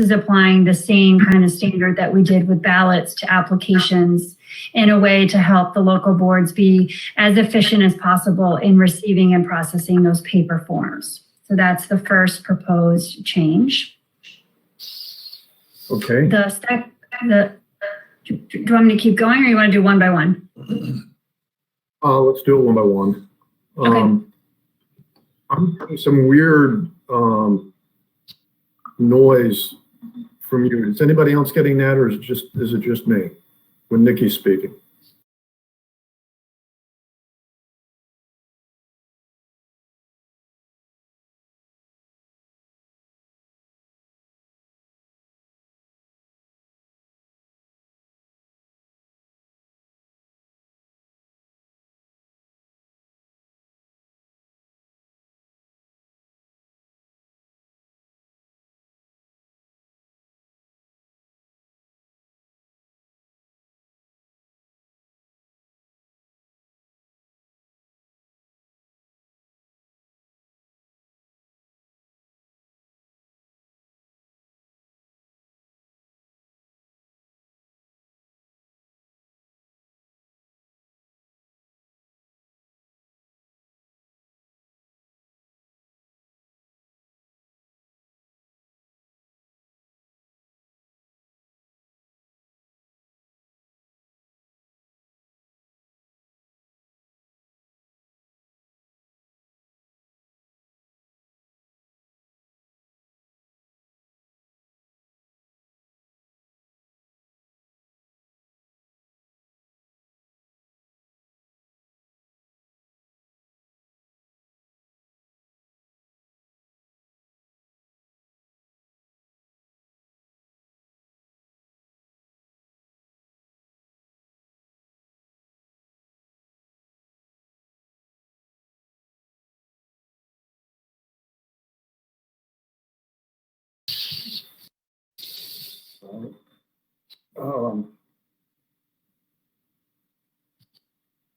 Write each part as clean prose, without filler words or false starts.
is applying the same kind of standard that we did with ballots to applications in a way to help the local boards be as efficient as possible in receiving and processing those paper forms. So that's the first proposed change. Okay. Do you want me to keep going, or you want to do one by one? Let's do it one by one. Okay. I'm getting some weird noise from you. Is anybody else getting that, or is it just me when Nikki's speaking?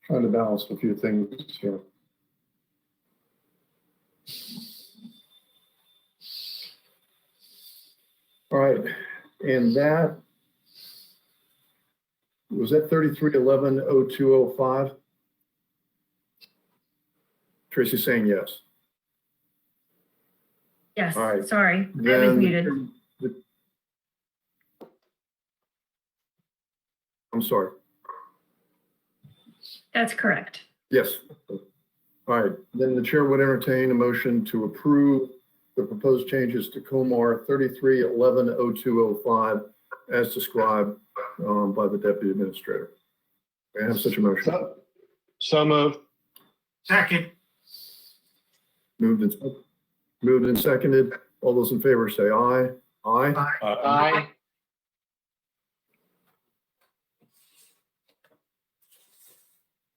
Trying to balance a few things here. All right, and that was that 33110205. Tracy's saying yes. Yes. All right. Sorry, I was muted. I'm sorry. That's correct. Yes. All right. Then the chair would entertain a motion to approve the proposed changes to Comar 33110205 as described by the deputy administrator. May I have such a motion? So moved. Second. Moved and seconded. All those in favor say aye. Aye. Aye.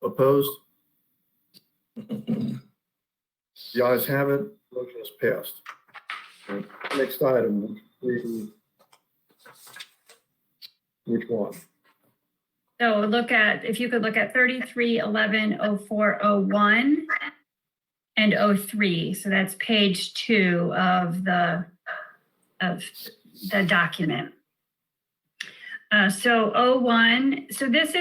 Opposed? The ayes have it. Motion is passed. Right. Next item. Which one? So if you could look at 33110401 and 03. So that's page 2 of the document. So 01, so this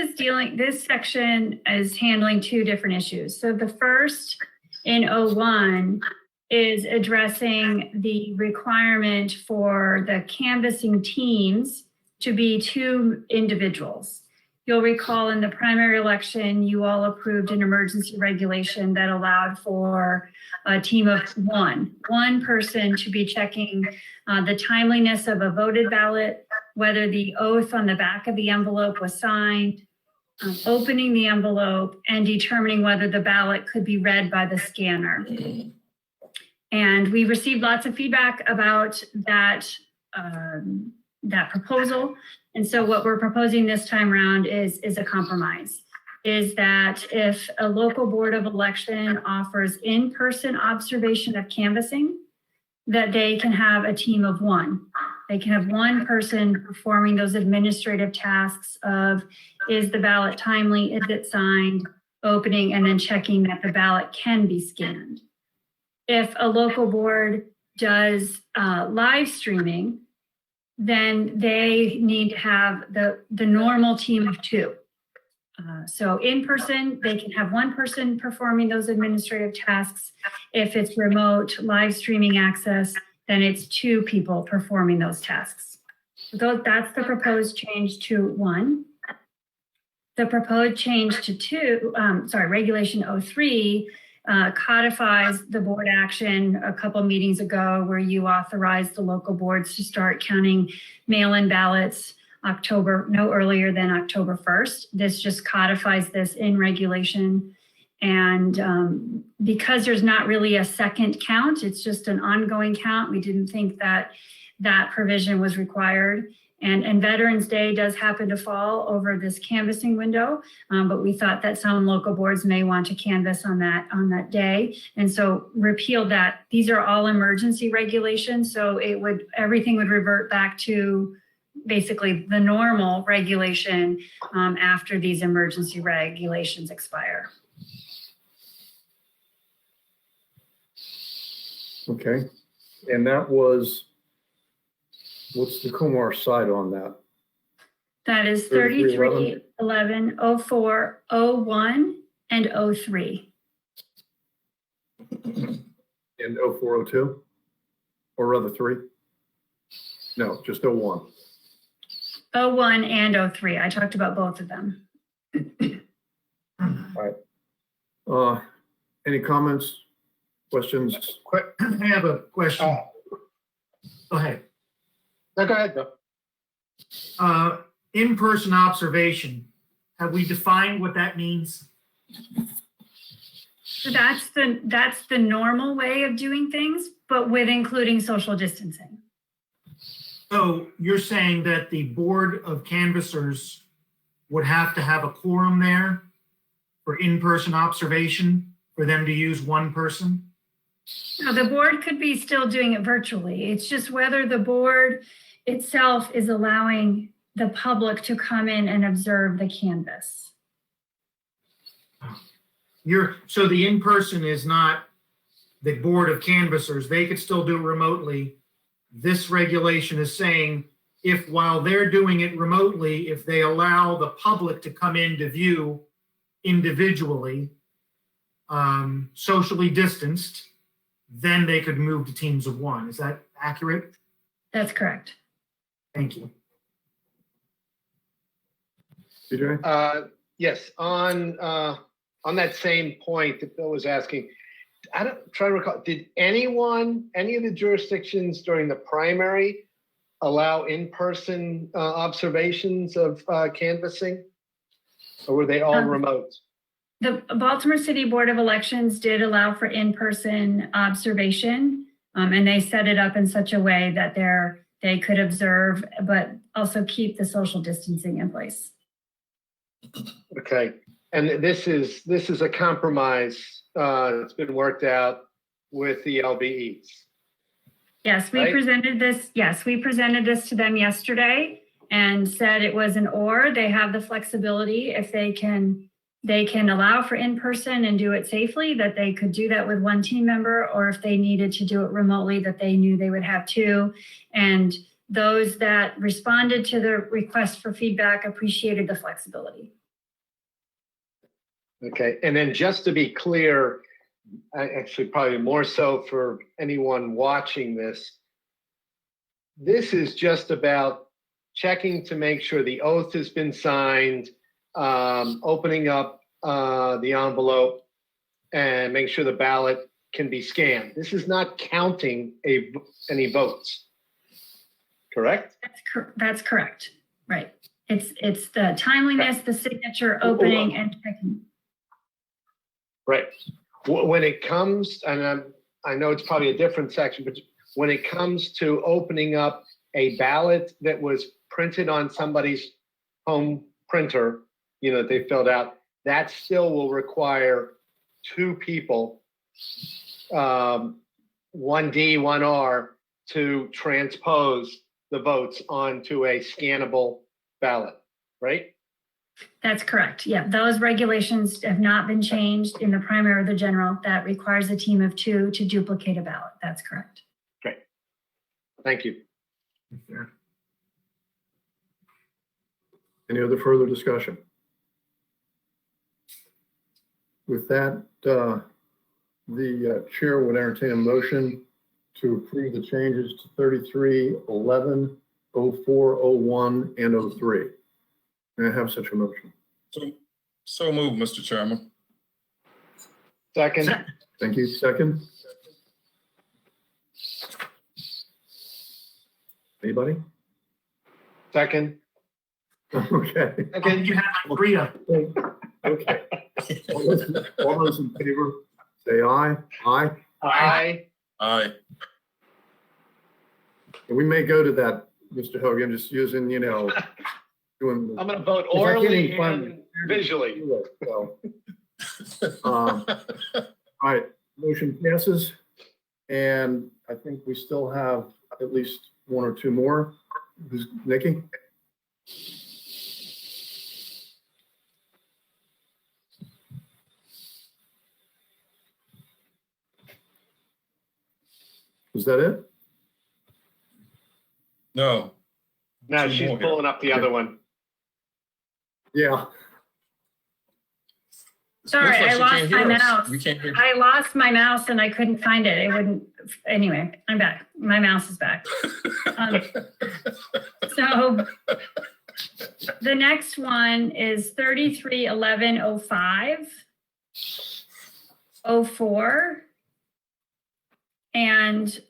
section is handling 2 different issues. So the first in 01 is addressing the requirement for the canvassing teams to be 2 individuals. You'll recall in the primary election, you all approved an emergency regulation that allowed for a team of one person to be checking the timeliness of a voted ballot, whether the oath on the back of the envelope was signed, opening the envelope, and determining whether the ballot could be read by the scanner. And we received lots of feedback about that proposal. And so what we're proposing this time around is a compromise, is that if a local board of election offers in-person observation of canvassing, that they can have a team of 1. They can have 1 person performing those administrative tasks of, is the ballot timely, is it signed, opening, and then checking that the ballot can be scanned. If a local board does live streaming, then they need to have the normal team of 2. So in person, they can have 1 person performing those administrative tasks. If it's remote live streaming access, then it's 2 people performing those tasks. So that's the proposed change to 1. The proposed change to Regulation 03 codifies the board action a couple meetings ago where you authorized the local boards to start counting mail-in ballots no earlier than October 1st. This just codifies this in regulation. And because there's not really a second count, it's just an ongoing count. We didn't think that that provision was required. And Veterans Day does happen to fall over this canvassing window, but we thought that some local boards may want to canvass on that day. And so repealed that. These are all emergency regulations. So everything would revert back to basically the normal regulation after these emergency regulations expire. Okay. And that was, what's the Comar side on that? That is 3311, 33, 11, 04, 01, and 03. And 0402? Or rather 3? No, just 01. 01 and 03. I talked about both of them. All right. Any comments, questions? I have a question. Go ahead. No, go ahead, Bill. In-person observation. Have we defined what that means? So that's the normal way of doing things, but with including social distancing. So you're saying that the board of canvassers would have to have a quorum there for in-person observation for them to use 1 person? Now, the board could be still doing it virtually. It's just whether the board itself is allowing the public to come in and observe the canvas. So the in-person is not the board of canvassers. They could still do it remotely. This regulation is saying if while they're doing it remotely, if they allow the public to come in to view individually, socially distanced, then they could move to teams of 1. Is that accurate? That's correct. Thank you. CJ? Yes, on that same point that Bill was asking, try to recall, did any of the jurisdictions during the primary allow in-person observations of canvassing? Or were they all remote? The Baltimore City Board of Elections did allow for in-person observation, and they set it up in such a way that they could observe, but also keep the social distancing in place. Okay, and this is a compromise that's been worked out with the LBEs. Yes, we Right? presented this. Yes, we presented this to them yesterday and said it was an or. They have the flexibility if they can allow for in-person and do it safely, that they could do that with 1 team member, or if they needed to do it remotely, that they knew they would have 2. And those that responded to the request for feedback appreciated the flexibility. Okay, and then just to be clear, actually probably more so for anyone watching this, this is just about checking to make sure the oath has been signed, opening up the envelope, and make sure the ballot can be scanned. This is not counting any votes, correct? That's correct. Right. It's the timeliness, the signature, opening, and checking. Right. When it comes, and I know it's probably a different section, but when it comes to opening up a ballot that was printed on somebody's home printer, that they filled out, that still will require 2 people, 1D, 1R, to transpose the votes onto a scannable ballot, right? That's correct. Yeah, those regulations have not been changed in the primary or the general. That requires a team of 2 to duplicate a ballot. That's correct. Great. Thank you. Any other further discussion? With that, the chair would entertain a motion to approve the changes to 33, 11, 04, 01, and 03. May I have such a motion? So moved, Mr. Chairman. Second. Thank you. Second? Anybody? Second. Okay. Second. You have Rita. Okay. All those in favor, say aye. Aye. Aye. Aye. And we may go to that, Mr. Hogan, just using, doing. I'm going to vote If I can't orally even find and visually. So, all right, motion passes. And I think we still have at least one or two more. Who's Nikki? Is that it? No. No, Two she's more here. pulling up the other one. Yeah. Sorry, Looks I like she lost can't my hear us. mouse. We can't hear. I lost my mouse and I couldn't find it. It wouldn't, anyway, I'm back. My mouse is back. So the next one is 331105, 04. And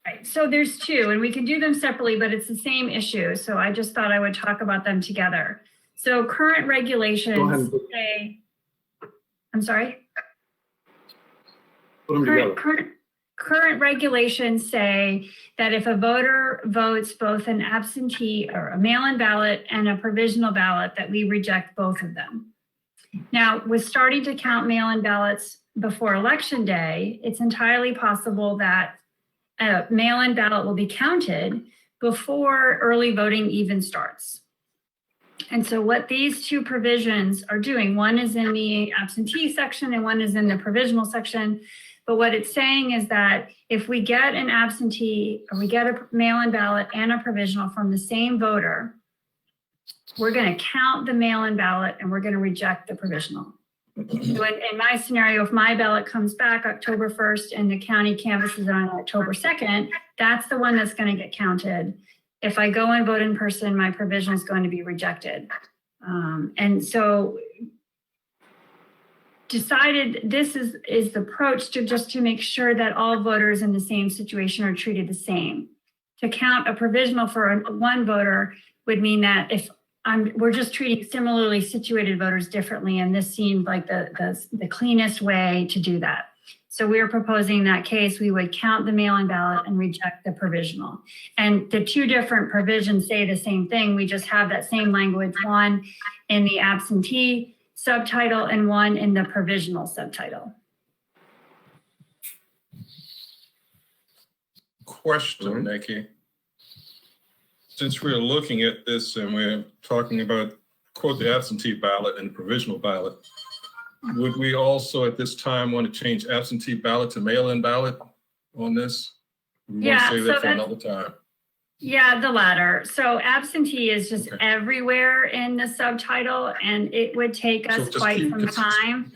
right, so there's two, and we can do them separately, but it's the same issue. So I just thought I would talk about them together. So current regulations say, I'm sorry? Put them together. Current regulations say that if a voter votes both an absentee or a mail-in ballot and a provisional ballot, that we reject both of them. Now, with starting to count mail-in ballots before Election Day, it's entirely possible that a mail-in ballot will be counted before early voting even starts. And so what these two provisions are doing, one is in the absentee section and one is in the provisional section. But what it's saying is that if we get an absentee or we get a mail-in ballot and a provisional from the same voter, we're going to count the mail-in ballot and we're going to reject the provisional. So in my scenario, if my ballot comes back October 1st and the county canvasses on October 2nd, that's the one that's going to get counted. If I go and vote in person, my provisional is going to be rejected. And so decided this is the approach to just to make sure that all voters in the same situation are treated the same. To count a provisional for one voter would mean that if we're just treating similarly situated voters differently, and this seemed like the cleanest way to do that. So we are proposing in that case, we would count the mail-in ballot and reject the provisional. And the two different provisions say the same thing. We just have that same language, one in the absentee subtitle and one in the provisional subtitle. Question, Nikki. Since we're looking at this and we're talking about, quote, the absentee ballot and provisional ballot, would we also at this time want to change absentee ballot to mail-in ballot on this? We want to save that for another time. Yeah, the latter. So absentee is just everywhere in the subtitle, and it would take us quite some time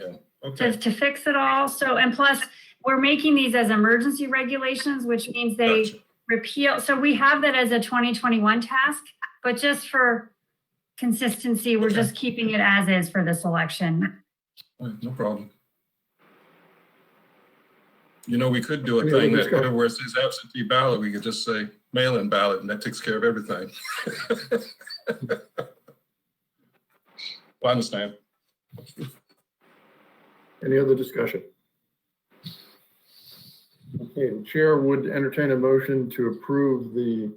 to fix it all. So, and plus, we're making these as emergency regulations, which means they repeal. So we have that as a 2021 task, but just for consistency, we're just keeping it as is for this election. No problem. You know, we could do a thing that where it says absentee ballot, we could just say mail-in ballot, and that takes care of everything. I understand. Any other discussion? Okay, the chair would entertain a motion to approve the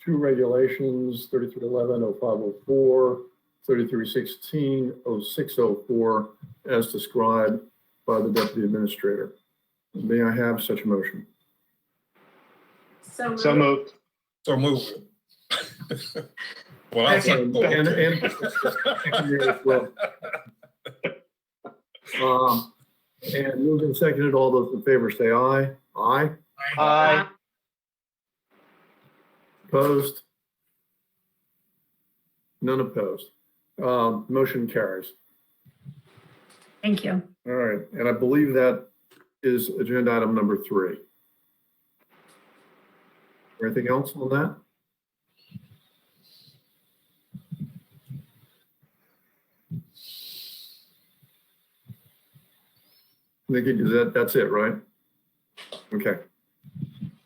two regulations, 3311, 0504, 3316, 0604, as described by the deputy administrator. May I have such a motion? So moved. So moved. Well, I second both. And moved and seconded, all those in favor say aye. Aye. Aye. Opposed? None opposed. Motion carries. Thank you. All right, and I believe that is agenda item number 3. Anything else on that? Nikki, that's it, right? Okay.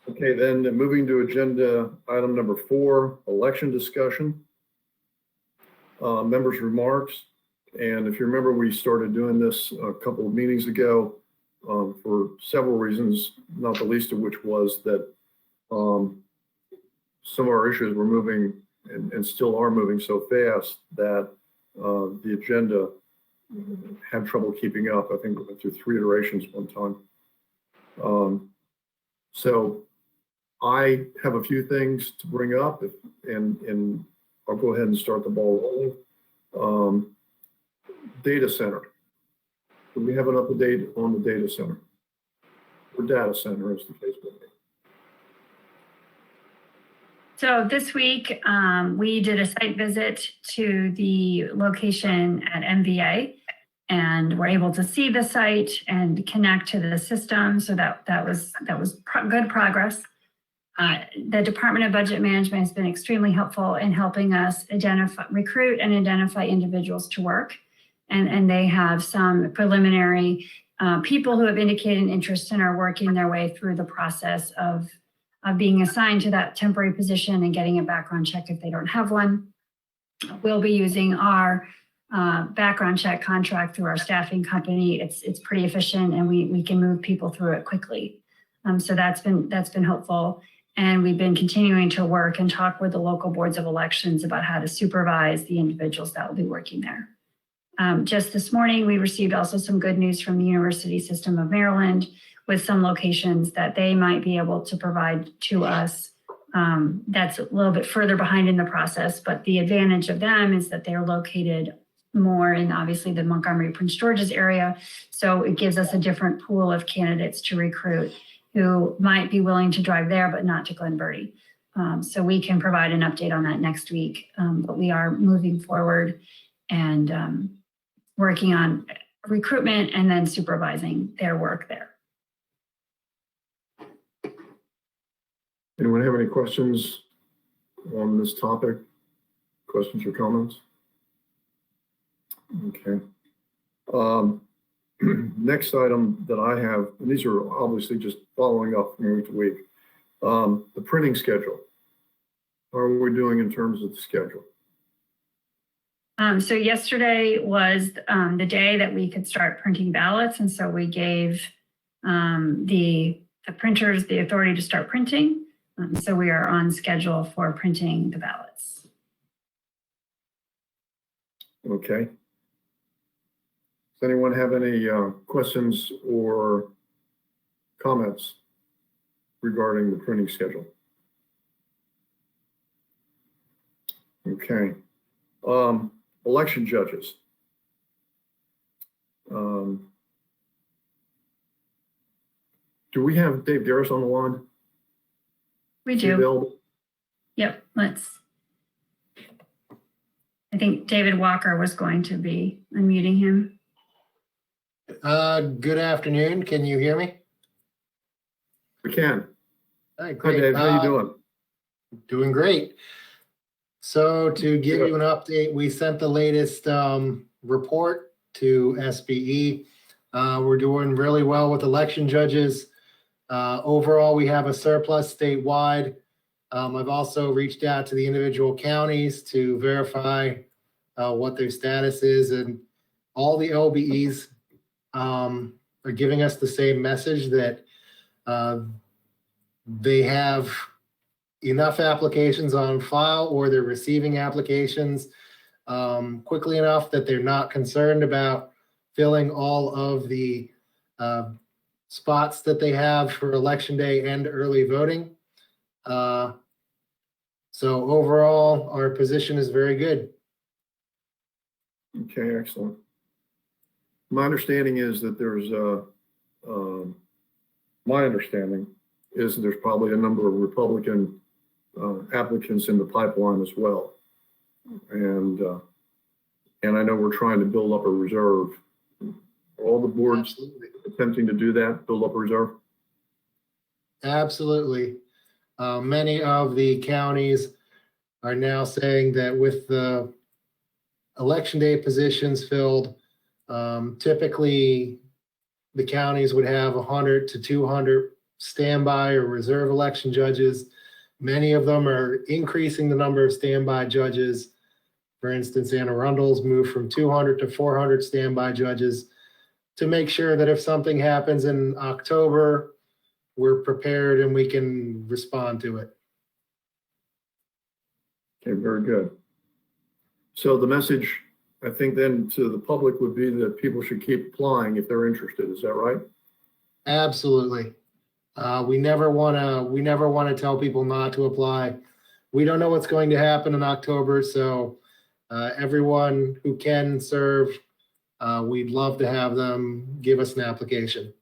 Okay, then moving to agenda item number 4, election discussion. Members' remarks. And if you remember, we started doing this a couple of meetings ago for several reasons, not the least of which was that some of our issues were moving and still are moving so fast that the agenda had trouble keeping up. I think we went through 3 iterations one time. So I have a few things to bring up and I'll go ahead and start the ball rolling. Data center. Do we have an update on the data center? Or data center, as the case may be. So this week, we did a site visit to the location at MVA, and we're able to see the site and connect to the system. So that was good progress. The Department of Budget Management has been extremely helpful in helping us recruit and identify individuals to work. And they have some preliminary people who have indicated an interest and are working their way through the process of being assigned to that temporary position and getting a background check if they don't have one. We'll be using our background check contract through our staffing company. It's pretty efficient, and we can move people through it quickly. So that's been helpful. And we've been continuing to work and talk with the local boards of elections about how to supervise the individuals that will be working there. Just this morning, we received also some good news from the University System of Maryland with some locations that they might be able to provide to us. That's a little bit further behind in the process, but the advantage of them is that they're located more in obviously the Montgomery, Prince George's area. So it gives us a different pool of candidates to recruit who might be willing to drive there, but not to Glen Burnie. So we can provide an update on that next week, but we are moving forward and working on recruitment and then supervising their work there. Anyone have any questions on this topic? Questions or comments? Okay. Next item that I have, and these are obviously just following up from week to week, the printing schedule. How are we doing in terms of the schedule? So yesterday was the day that we could start printing ballots. And so we gave the printers the authority to start printing. So we are on schedule for printing the ballots. Okay. Does anyone have any questions or comments regarding the printing schedule? Okay. Election judges. Do we have Dave Garris on the line? We do. Yep, I think David Walker was going to be unmuting him. Good afternoon. Can you hear me? We can. Hi, Hi, great. Dave. How you doing? Doing great. So to give you an update, we sent the latest report to SBE. We're doing really well with election judges. Overall, we have a surplus statewide. I've also reached out to the individual counties to verify what their status is, and all the LBEs are giving us the same message that they have enough applications on file, or they're receiving applications quickly enough that they're not concerned about filling all of the spots that they have for election day and early voting. So overall, our position is very good. Okay, excellent. My understanding is that there's there's probably a number of Republican applicants in the pipeline as well. And I know we're trying to build up a reserve. All the boards Absolutely. attempting to do that, build up a reserve. Absolutely. Many of the counties are now saying that with the election day positions filled, typically the counties would have 100 to 200 standby or reserve election judges. Many of them are increasing the number of standby judges. For instance, Anne Arundel's moved from 200 to 400 standby judges to make sure that if something happens in October, we're prepared and we can respond to it. Okay, very good. So the message, I think then to the public would be that people should keep applying if they're interested. Is that right? Absolutely. We never want to tell people not to apply. We don't know what's going to happen in October, so everyone who can serve, we'd love to have them give us an application.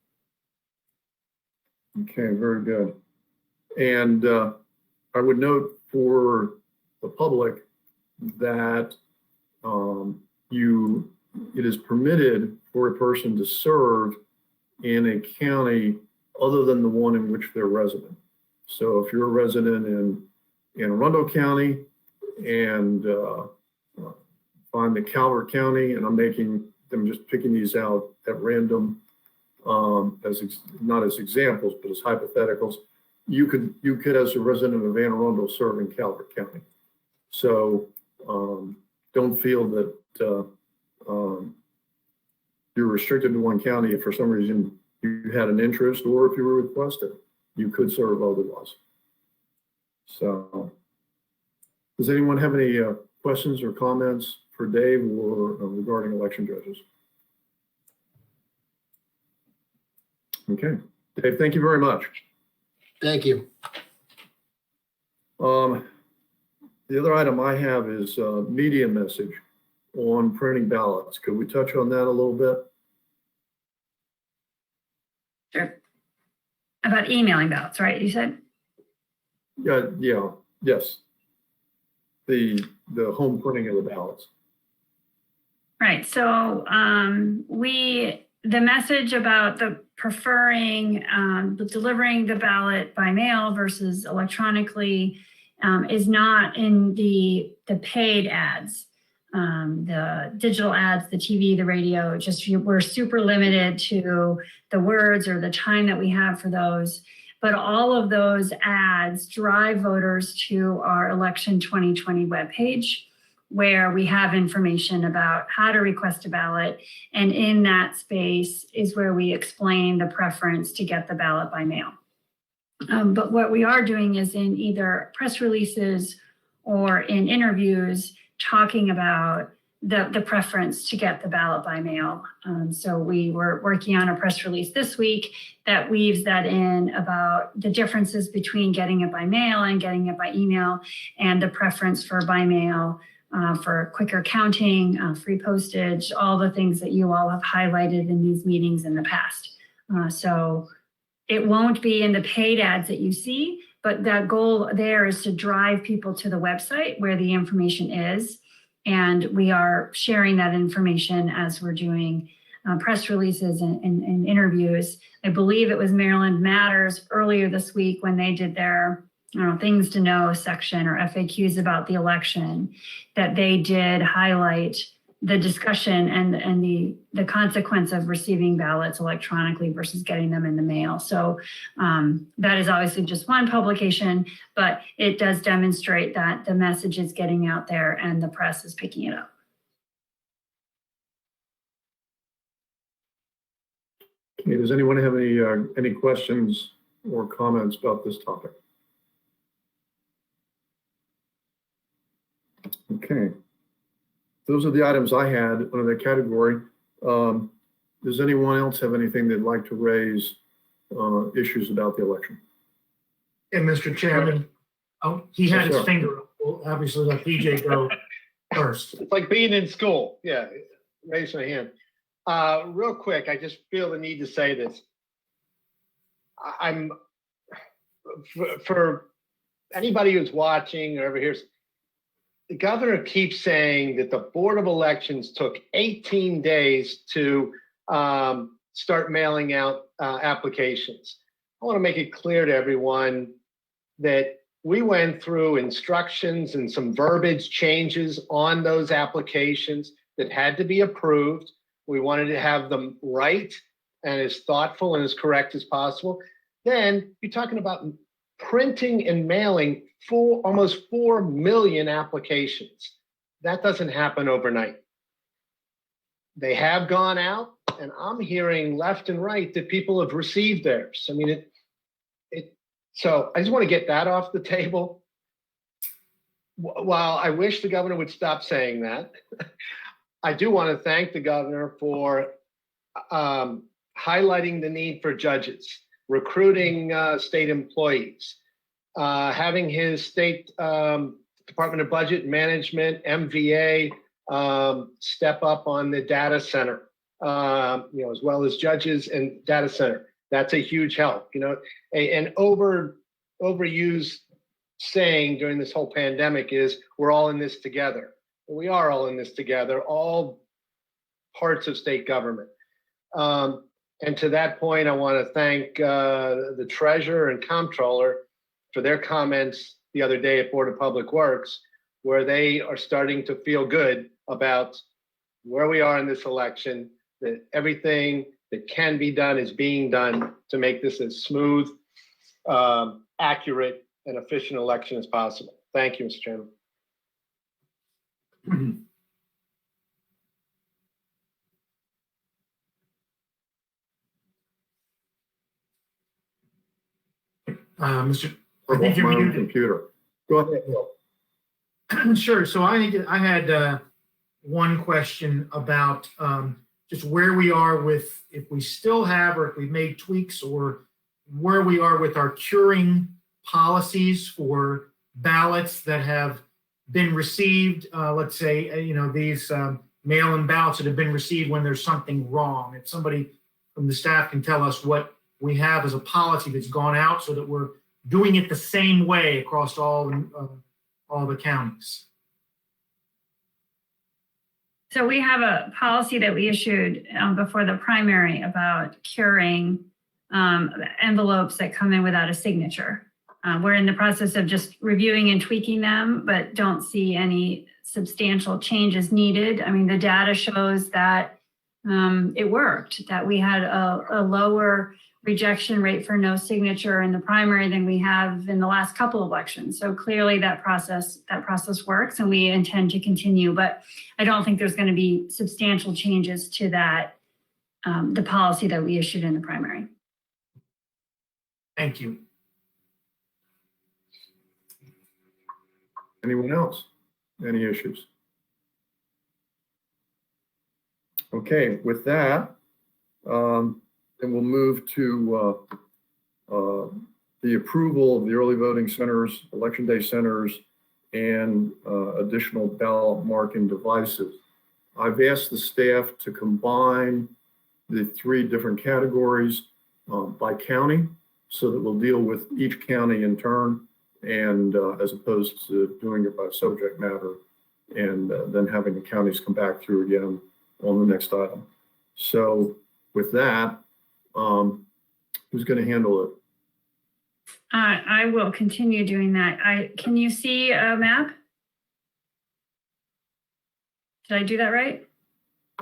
Okay, very good. And I would note for the public that it is permitted for a person to serve in a county other than the one in which they're resident. So if you're a resident in Arundel County and find the Calvert County, and I'm just picking these out at random, not as examples, but as hypotheticals, you could as a resident of Anne Arundel serve in Calvert County. So don't feel that you're restricted to one county if for some reason you had an interest, or if you were requested, you could serve otherwise. So does anyone have any questions or comments for Dave or regarding election judges? Okay, Dave, thank you very much. Thank you. The other item I have is media message on printing ballots. Could we touch on that a little bit? Sure. About emailing ballots, right? You said? Yes. The home printing of the ballots. Right. So the message about the preferring delivering the ballot by mail versus electronically is not in the paid ads, the digital ads, the TV, the radio. Just we're super limited to the words or the time that we have for those. But all of those ads drive voters to our Election 2020 webpage, where we have information about how to request a ballot. And in that space is where we explain the preference to get the ballot by mail. But what we are doing is in either press releases or in interviews talking about the preference to get the ballot by mail. So we were working on a press release this week that weaves that in about the differences between getting it by mail and getting it by email, and the preference for by mail for quicker counting, free postage, all the things that you all have highlighted in these meetings in the past. So it won't be in the paid ads that you see, but that goal there is to drive people to the website where the information is. And we are sharing that information as we're doing press releases and interviews. I believe it was Maryland Matters earlier this week when they did their things to know section or FAQs about the election, that they did highlight the discussion and the consequence of receiving ballots electronically versus getting them in the mail. So that is obviously just one publication, but it does demonstrate that the message is getting out there and the press is picking it up. Okay, does anyone have any questions or comments about this topic? Okay. Those are the items I had under the category. Does anyone else have anything they'd like to raise issues about the election? And Mr. Chairman, he had Yes, his sir. finger up. We'll obviously let PJ go first. It's like being in school. Yeah, raise my hand. Real quick, I just feel the need to say this. I'm for anybody who's watching or ever hears, the governor keeps saying that the Board of Elections took 18 days to start mailing out applications. I want to make it clear to everyone that we went through instructions and some verbiage changes on those applications that had to be approved. We wanted to have them right and as thoughtful and as correct as possible. Then you're talking about printing and mailing almost 4 million applications. That doesn't happen overnight. They have gone out, and I'm hearing left and right that people have received theirs. I mean, so I just want to get that off the table. While I wish the governor would stop saying that, I do want to thank the governor for highlighting the need for judges, recruiting state employees, having his state Department of Budget and Management, MVA, step up on the data center, as well as judges and data center. That's a huge help. An overused saying during this whole pandemic is we're all in this together. Well, we are all in this together, all parts of state government. And to that point, I want to thank the treasurer and comptroller for their comments the other day at Board of Public Works, where they are starting to feel good about where we are in this election, that everything that can be done is being done to make this as smooth, accurate, and efficient election as possible. Thank you, Mr. Chairman. Mr. Or I think off you're my own muted. computer. Go ahead, Bill. Sure. So I had one question about just where we are with, if we still have, or if we've made tweaks, or where we are with our curing policies for ballots that have been received. Let's say, these mail-in ballots that have been received when there's something wrong. If somebody from the staff can tell us what we have as a policy that's gone out so that we're doing it the same way across all the counties. So we have a policy that we issued before the primary about curing envelopes that come in without a signature. We're in the process of just reviewing and tweaking them, but don't see any substantial changes needed. I mean, the data shows that it worked, that we had a lower rejection rate for no signature in the primary than we have in the last couple of elections. So clearly that process works, and we intend to continue, but I don't think there's going to be substantial changes to that, the policy that we issued in the primary. Thank you. Anyone else? Any issues? Okay, with that, then we'll move to the approval of the early voting centers, election day centers, and additional ballot marking devices. I've asked the staff to combine the 3 different categories by county, so that we'll deal with each county in turn, and as opposed to doing it by subject matter and then having the counties come back through again on the next item. So with that, who's going to handle it? I will continue doing that. Can you see a map? Did I do that right?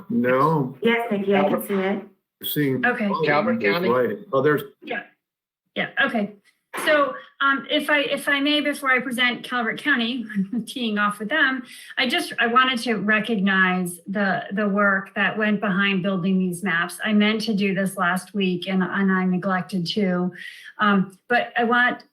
No. Yes, thank you. I can see it. Seeing. Okay. Calvert County? Right. Oh, there's. Yeah, okay. So if I may, before I present Calvert County, teeing off with them, I wanted to recognize the work that went behind building these maps. I meant to do this last week and I neglected to, but I want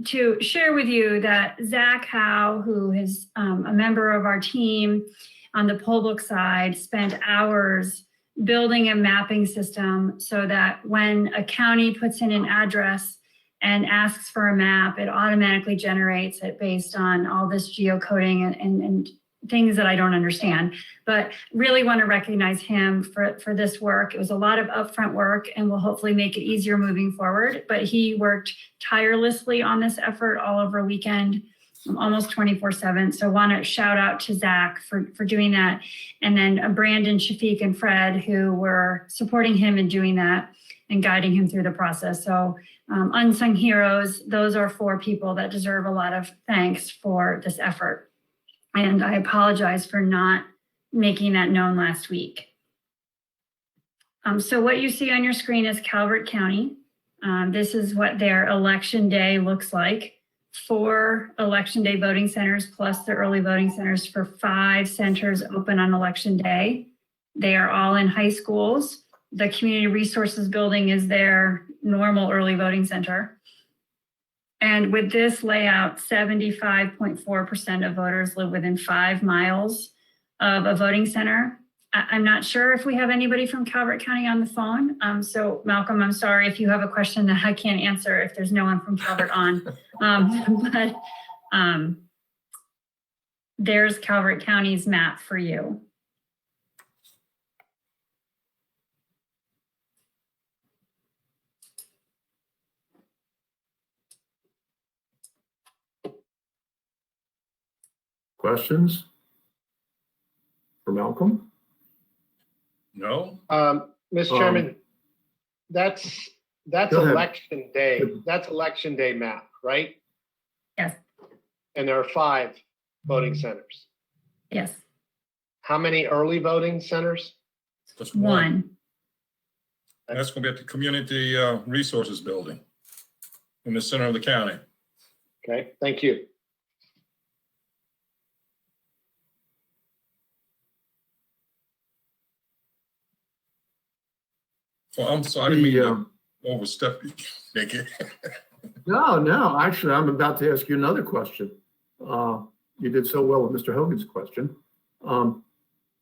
to share with you that Zach Howe, who is a member of our team on the poll book side, spent hours building a mapping system so that when a county puts in an address and asks for a map, it automatically generates it based on all this geocoding and things that I don't understand. But really want to recognize him for this work. It was a lot of upfront work and will hopefully make it easier moving forward. But he worked tirelessly on this effort all over weekend almost 24/7. So want to shout out to Zach for doing that. And then Brandon, Shafiq, and Fred, who were supporting him in doing that and guiding him through the process. So unsung heroes, those are 4 people that deserve a lot of thanks for this effort. And I apologize for not making that known last week. So what you see on your screen is Calvert County. This is what their election day looks like. 4 election day voting centers plus the early voting centers for 5 centers open on election day. They are all in high schools. The Community Resources Building is their normal early voting center. And with this layout, 75.4% of voters live within 5 miles of a voting center. I'm not sure if we have anybody from Calvert County on the phone. So Malcolm, I'm sorry if you have a question that I can't answer if there's no one from Calvert on. But there's Calvert County's map for you. Questions for Malcolm? No? Mr. Chairman, that's Go ahead. election day. That's election day map, right? Yes. And there are 5 voting centers. Yes. How many early voting centers? Just 1. That's going to be at the Community Resources Building in the center of the county. Okay, thank you. Well, I'm sorry, I didn't mean to overstep you, Nikki. No, actually, I'm about to ask you another question. You did so well with Mr. Hogan's question.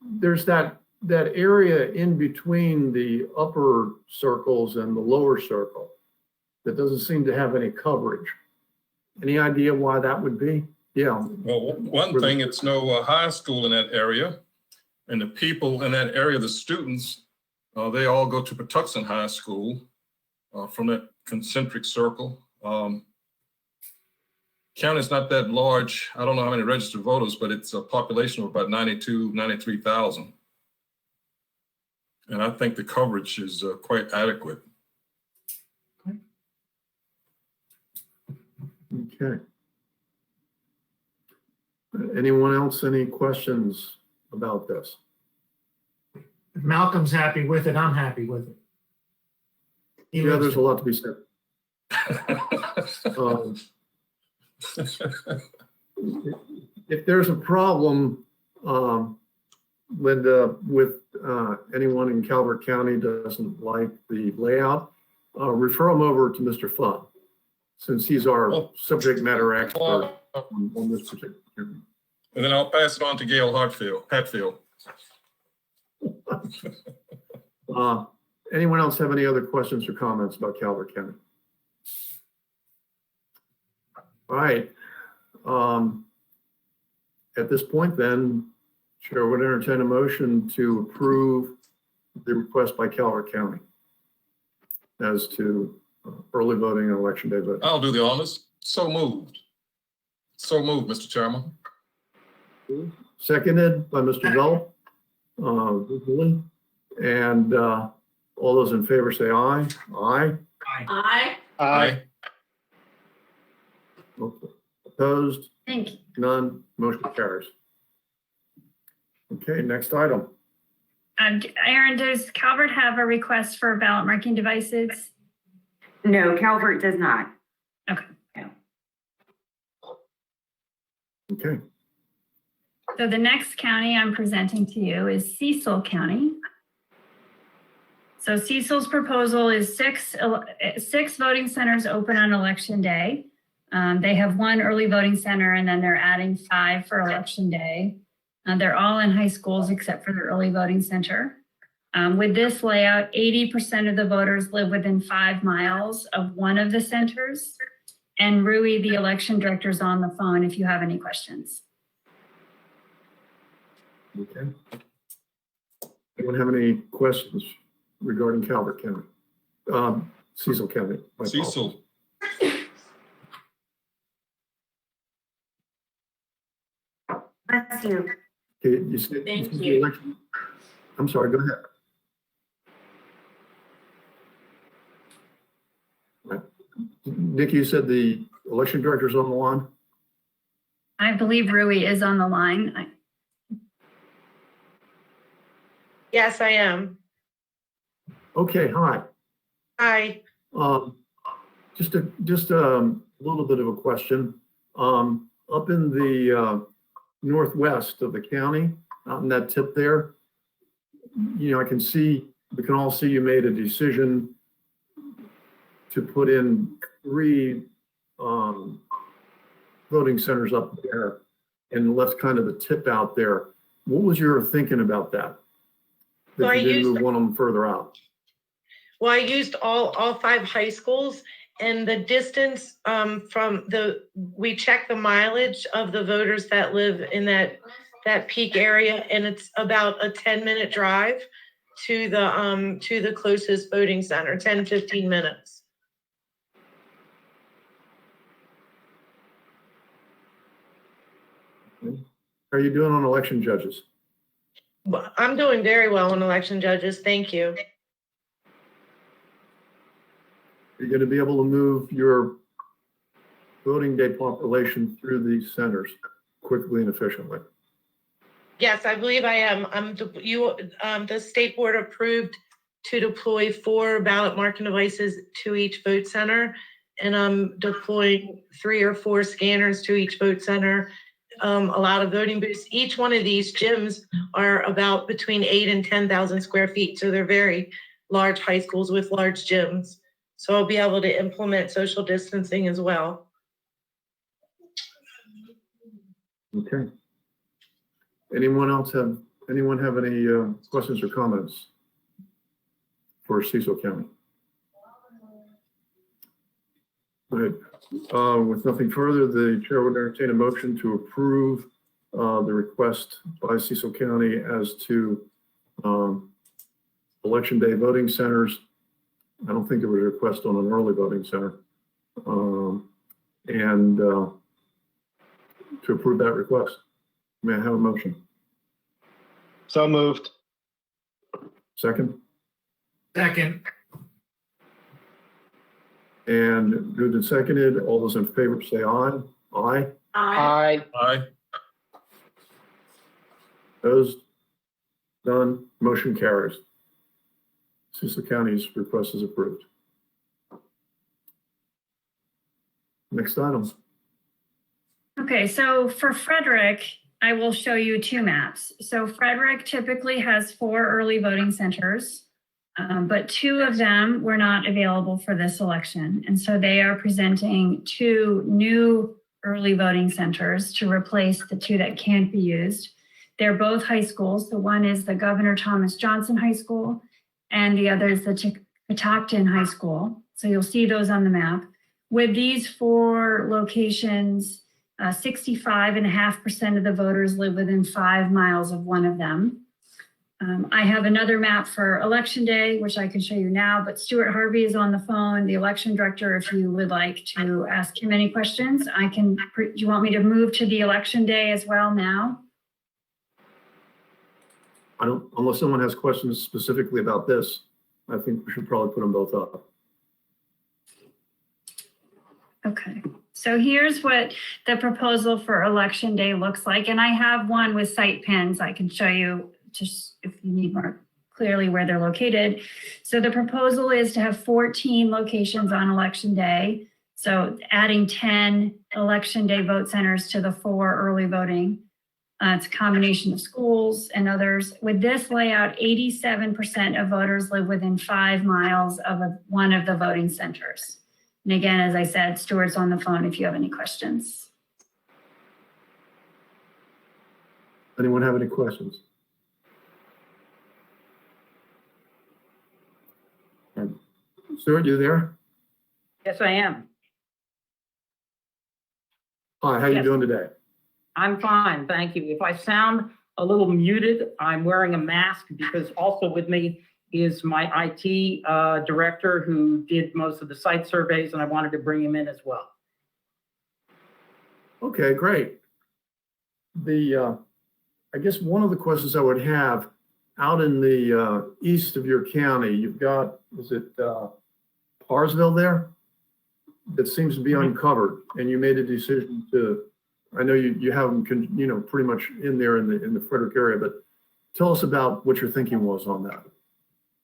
There's that area in between the upper circles and the lower circle that doesn't seem to have any coverage. Any idea why that would be? Yeah. Well, one thing, it's no high school in that area. And the people in that area, the students, they all go to Patuxent High School from that concentric circle. County's not that large. I don't know how many registered voters, but it's a population of about 93,000. And I think the coverage is quite adequate. Okay. Anyone else, any questions about this? If Malcolm's happy with it, I'm happy with it. He Yeah, lives there's a lot to be said. If there's a problem, Linda, with anyone in Calvert County doesn't like the layout, refer them over to Mr. Funn, since he's our subject matter expert on this particular. And then I'll pass it on to Gail Hatfield. Anyone else have any other questions or comments about Calvert County? All right. At this point then, Chair would entertain a motion to approve the request by Calvert County as to early voting and election day voting. I'll do the honors. So moved. So moved, Mr. Chairman. Seconded by Mr. Vell. And all those in favor say aye. Aye. Aye. Aye. Opposed? Thank you. None. Motion carries. Okay, next item. Aaron, does Calvert have a request for ballot marking devices? No, Calvert does not. Okay. Okay. So the next county I'm presenting to you is Cecil County. So Cecil's proposal is six voting centers open on election day. They have 1 early voting center, and then they're adding 5 for election day. They're all in high schools except for the early voting center. With this layout, 80% of the voters live within 5 miles of one of the centers. And Rui, the election director, is on the phone if you have any questions. Okay. Anyone have any questions regarding Calvert County? Cecil County. Cecil. Bless you. Okay, you said. Thank said the you. election- I'm sorry, go ahead. Right. Nikki, you said the election director's on the line? I believe Rui is on the line. Yes, I am. Okay, hi. Hi. Just a little bit of a question. Up in the northwest of the county, out in that tip there, you know, we can all see you made a decision to put in 3 voting centers up there and left kind of the tip out there. What was your thinking about that? So That I you didn't used- move one of them further out? Well, I used all 5 high schools, and the distance we check the mileage of the voters that live in that peak area, and it's about a 10-minute drive to the closest voting center, 10-15 minutes. How are you doing on election judges? I'm doing very well on election judges. Thank you. You're going to be able to move your voting day population through these centers quickly and efficiently. Yes, I believe I am. The state board approved to deploy 4 ballot marking devices to each vote center, and I'm deploying 3 or 4 scanners to each vote center. A lot of voting booths. Each one of these gyms are about between 8,000 and 10,000 square feet, so they're very large high schools with large gyms. So I'll be able to implement social distancing as well. Okay. Anyone have any questions or comments for Cecil County? Good. With nothing further, the chair would entertain a motion to approve the request by Cecil County as to election day voting centers. I don't think there was a request on an early voting center. And to approve that request. May I have a motion? So moved. Second? Second. And moved and seconded. All those in favor say aye. Aye. Aye. Aye. Opposed? None. Motion carries. Cecil County's request is approved. Next item. Okay, so for Frederick, I will show you 2 maps. So Frederick typically has 4 early voting centers, but 2 of them were not available for this election. And so they are presenting 2 new early voting centers to replace the 2 that can't be used. They're both high schools. The one is the Governor Thomas Johnson High School, and the other is the Catoctin High School. So you'll see those on the map. With these 4 locations, 65.5% of the voters live within 5 miles of one of them. I have another map for election day, which I can show you now, but Stuart Harvey is on the phone, the election director, if you would like to ask him any questions. Do you want me to move to the election day as well now? Unless someone has questions specifically about this, I think we should probably put them both up. Okay, so here's what the proposal for election day looks like. And I have one with site pins. I can show you just if you need more clearly where they're located. So the proposal is to have 14 locations on election day. So adding 10 election day vote centers to the 4 early voting. It's a combination of schools and others. With this layout, 87% of voters live within 5 miles of one of the voting centers. And again, as I said, Stuart's on the phone if you have any questions. Anyone have any questions? Stuart, you there? Yes, I am. Hi, how you Yes. doing today? I'm fine, thank you. If I sound a little muted, I'm wearing a mask because also with me is my IT director who did most of the site surveys, and I wanted to bring him in as well. Okay, great. The I guess one of the questions I would have, out in the east of your county, you've got, is it Parsville there? That seems to be uncovered, and you made a decision to, I know you have them, pretty much in there in the Frederick area, but tell us about what your thinking was on that.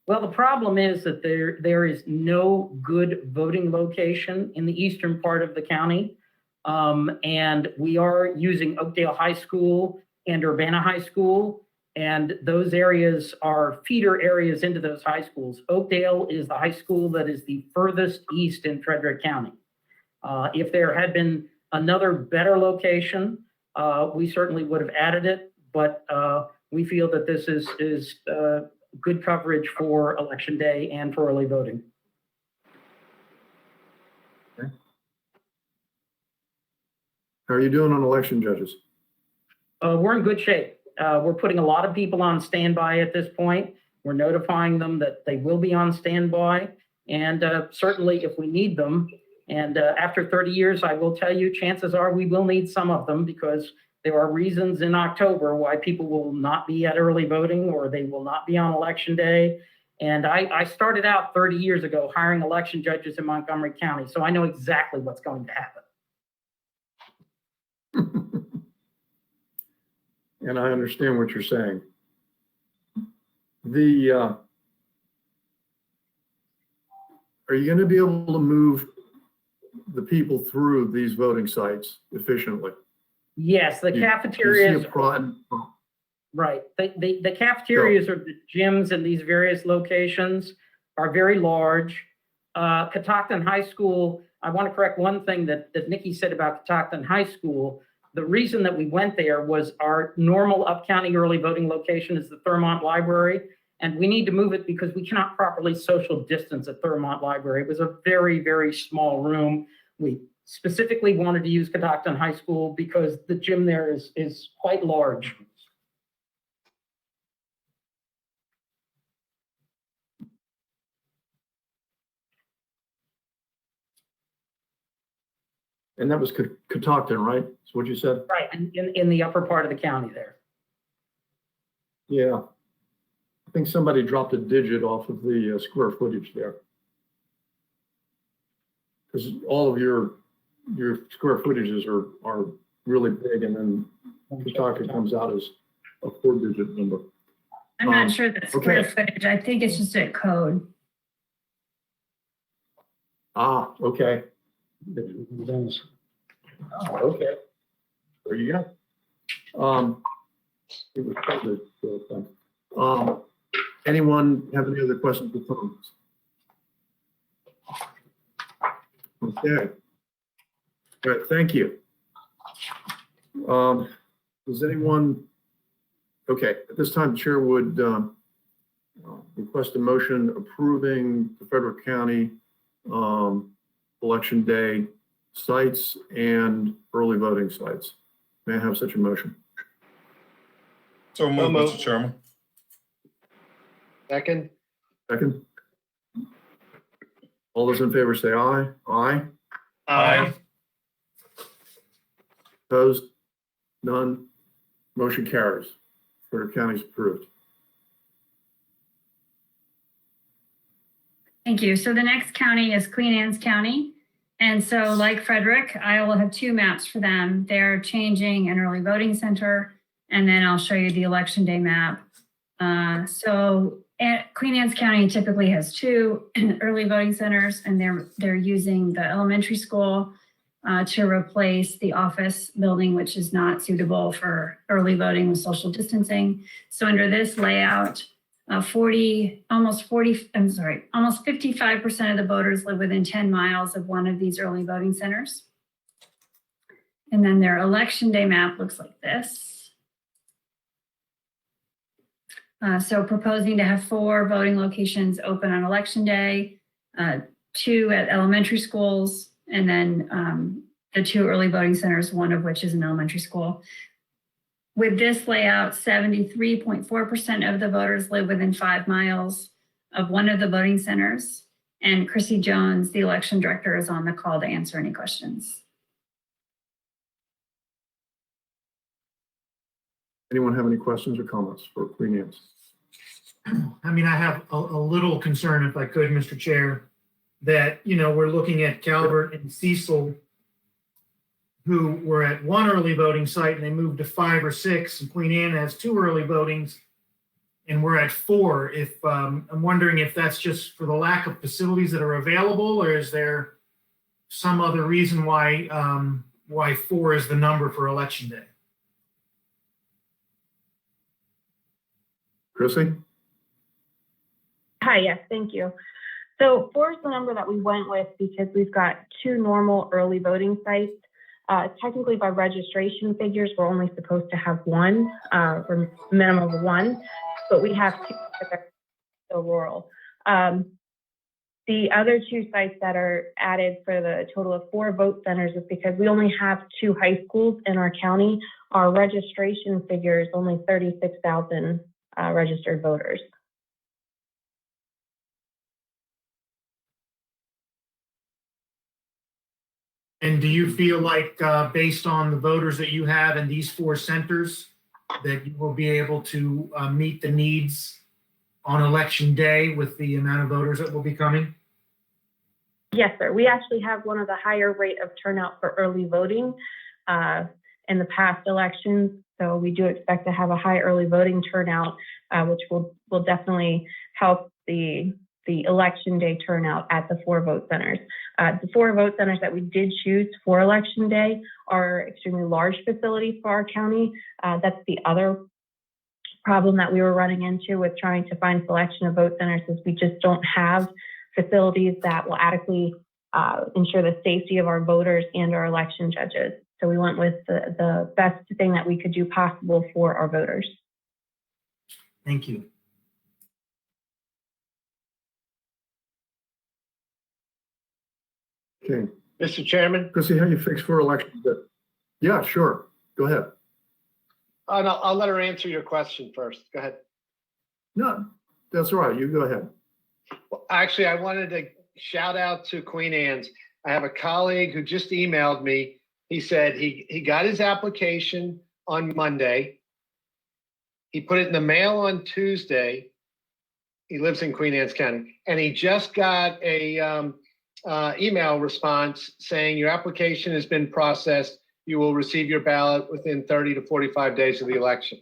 Well, the problem is that there is no good voting location in the eastern part of the county. And we are using Oakdale High School and Urbana High School, and those areas are feeder areas into those high schools. Oakdale is the high school that is the furthest east in Frederick County. If there had been another better location, we certainly would have added it, but we feel that this is good coverage for Election Day and for early voting. Okay. How are you doing on election judges? We're in good shape. We're putting a lot of people on standby at this point. We're notifying them that they will be on standby, and certainly if we need them. And after 30 years, I will tell you, chances are we will need some of them, because there are reasons in October why people will not be at early voting or they will not be on election day. And I started out 30 years ago hiring election judges in Montgomery County, so I know exactly what's going to happen. And I understand what you're saying. Are you going to be able to move the people through these voting sites efficiently? Yes, the Do you cafeterias. see a problem? Right. The cafeterias or the gyms in these various locations are very large. Catoctin High School, I want to correct one thing that Nikki said about Catoctin High School. The reason that we went there was our normal up-county early voting location is the Thurmont Library, and we need to move it because we cannot properly social distance at Thurmont Library. It was a very, very small room. We specifically wanted to use Catoctin High School because the gym there is quite large. And that was Catoctin, right? That's what you said? Right, in the upper part of the county there. Yeah. I think somebody dropped a digit off of the square footage there. Because all of your square footages are really big, and then Catoctin comes out as a 4-digit number. I'm not sure that's square okay. footage. I think it's just a code. Ah, okay. Oh, okay. There you go. It was probably, anyone have any other questions or comments? Okay. All right, thank you. Does anyone, okay, at this time, the chair would request a motion approving the Frederick County Election Day sites and early voting sites. May I have such a motion? So moved, moved. Mr. Chairman. Second? Second? All those in favor say aye. Aye. Aye. Opposed? None. Motion carries. Frederick County is approved. Thank you. So the next county is Queen Anne's County. And so like Frederick, I will have 2 maps for them. They're changing an early voting center, and then I'll show you the election day map. Queen Anne's County typically has 2 early voting centers, and they're using the elementary school to replace the office building, which is not suitable for early voting with social distancing. So under this layout, almost 55% of the voters live within 10 miles of one of these early voting centers. And then their election day map looks like this. So proposing to have 4 voting locations open on election day, 2 at elementary schools, and then the 2 early voting centers, one of which is an elementary school. With this layout, 73.4% of the voters live within 5 miles of one of the voting centers. And Chrissy Jones, the election director, is on the call to answer any questions. Anyone have any questions or comments for Queen Anne's? I mean, I have a little concern, if I could, Mr. Chair, that, we're looking at Calvert and Cecil, who were at one early voting site and they moved to 5 or 6, and Queen Anne has 2 early votings and we're at 4. If I'm wondering if that's just for the lack of facilities that are available, or is there some other reason why 4 is the number for election day? Chrissy? Hi, yes, thank you. So 4 is the number that we went with because we've got 2 normal early voting sites. Technically, by registration figures, we're only supposed to have 1, or minimum of 1, but we have 2 that are still rural. The other 2 sites that are added for the total of 4 vote centers is because we only have 2 high schools in our county. Our registration figure is only 36,000 registered voters. And do you feel like, based on the voters that you have in these 4 centers, that you will be able to meet the needs on election day with the amount of voters that will be coming? Yes, sir. We actually have one of the higher rate of turnout for early voting in the past elections. So we do expect to have a high early voting turnout, which will definitely help the election day turnout at the 4 vote centers. The 4 vote centers that we did choose for election day are extremely large facilities for our county. That's the other problem that we were running into with trying to find selection of vote centers, is we just don't have facilities that will adequately ensure the safety of our voters and our election judges. So we went with the best thing that we could do possible for our voters. Thank you. Okay. Mr. Chairman? Chrissy, how you fix for election day? Yeah, sure. Go ahead. Oh, no, I'll let her answer your question first. Go ahead. No, that's all right. You go ahead. Well, actually, I wanted to shout out to Queen Anne's. I have a colleague who just emailed me. He said he got his application on Monday. He put it in the mail on Tuesday. He lives in Queen Anne's County, and he just got a email response saying your application has been processed. You will receive your ballot within 30 to 45 days of the election.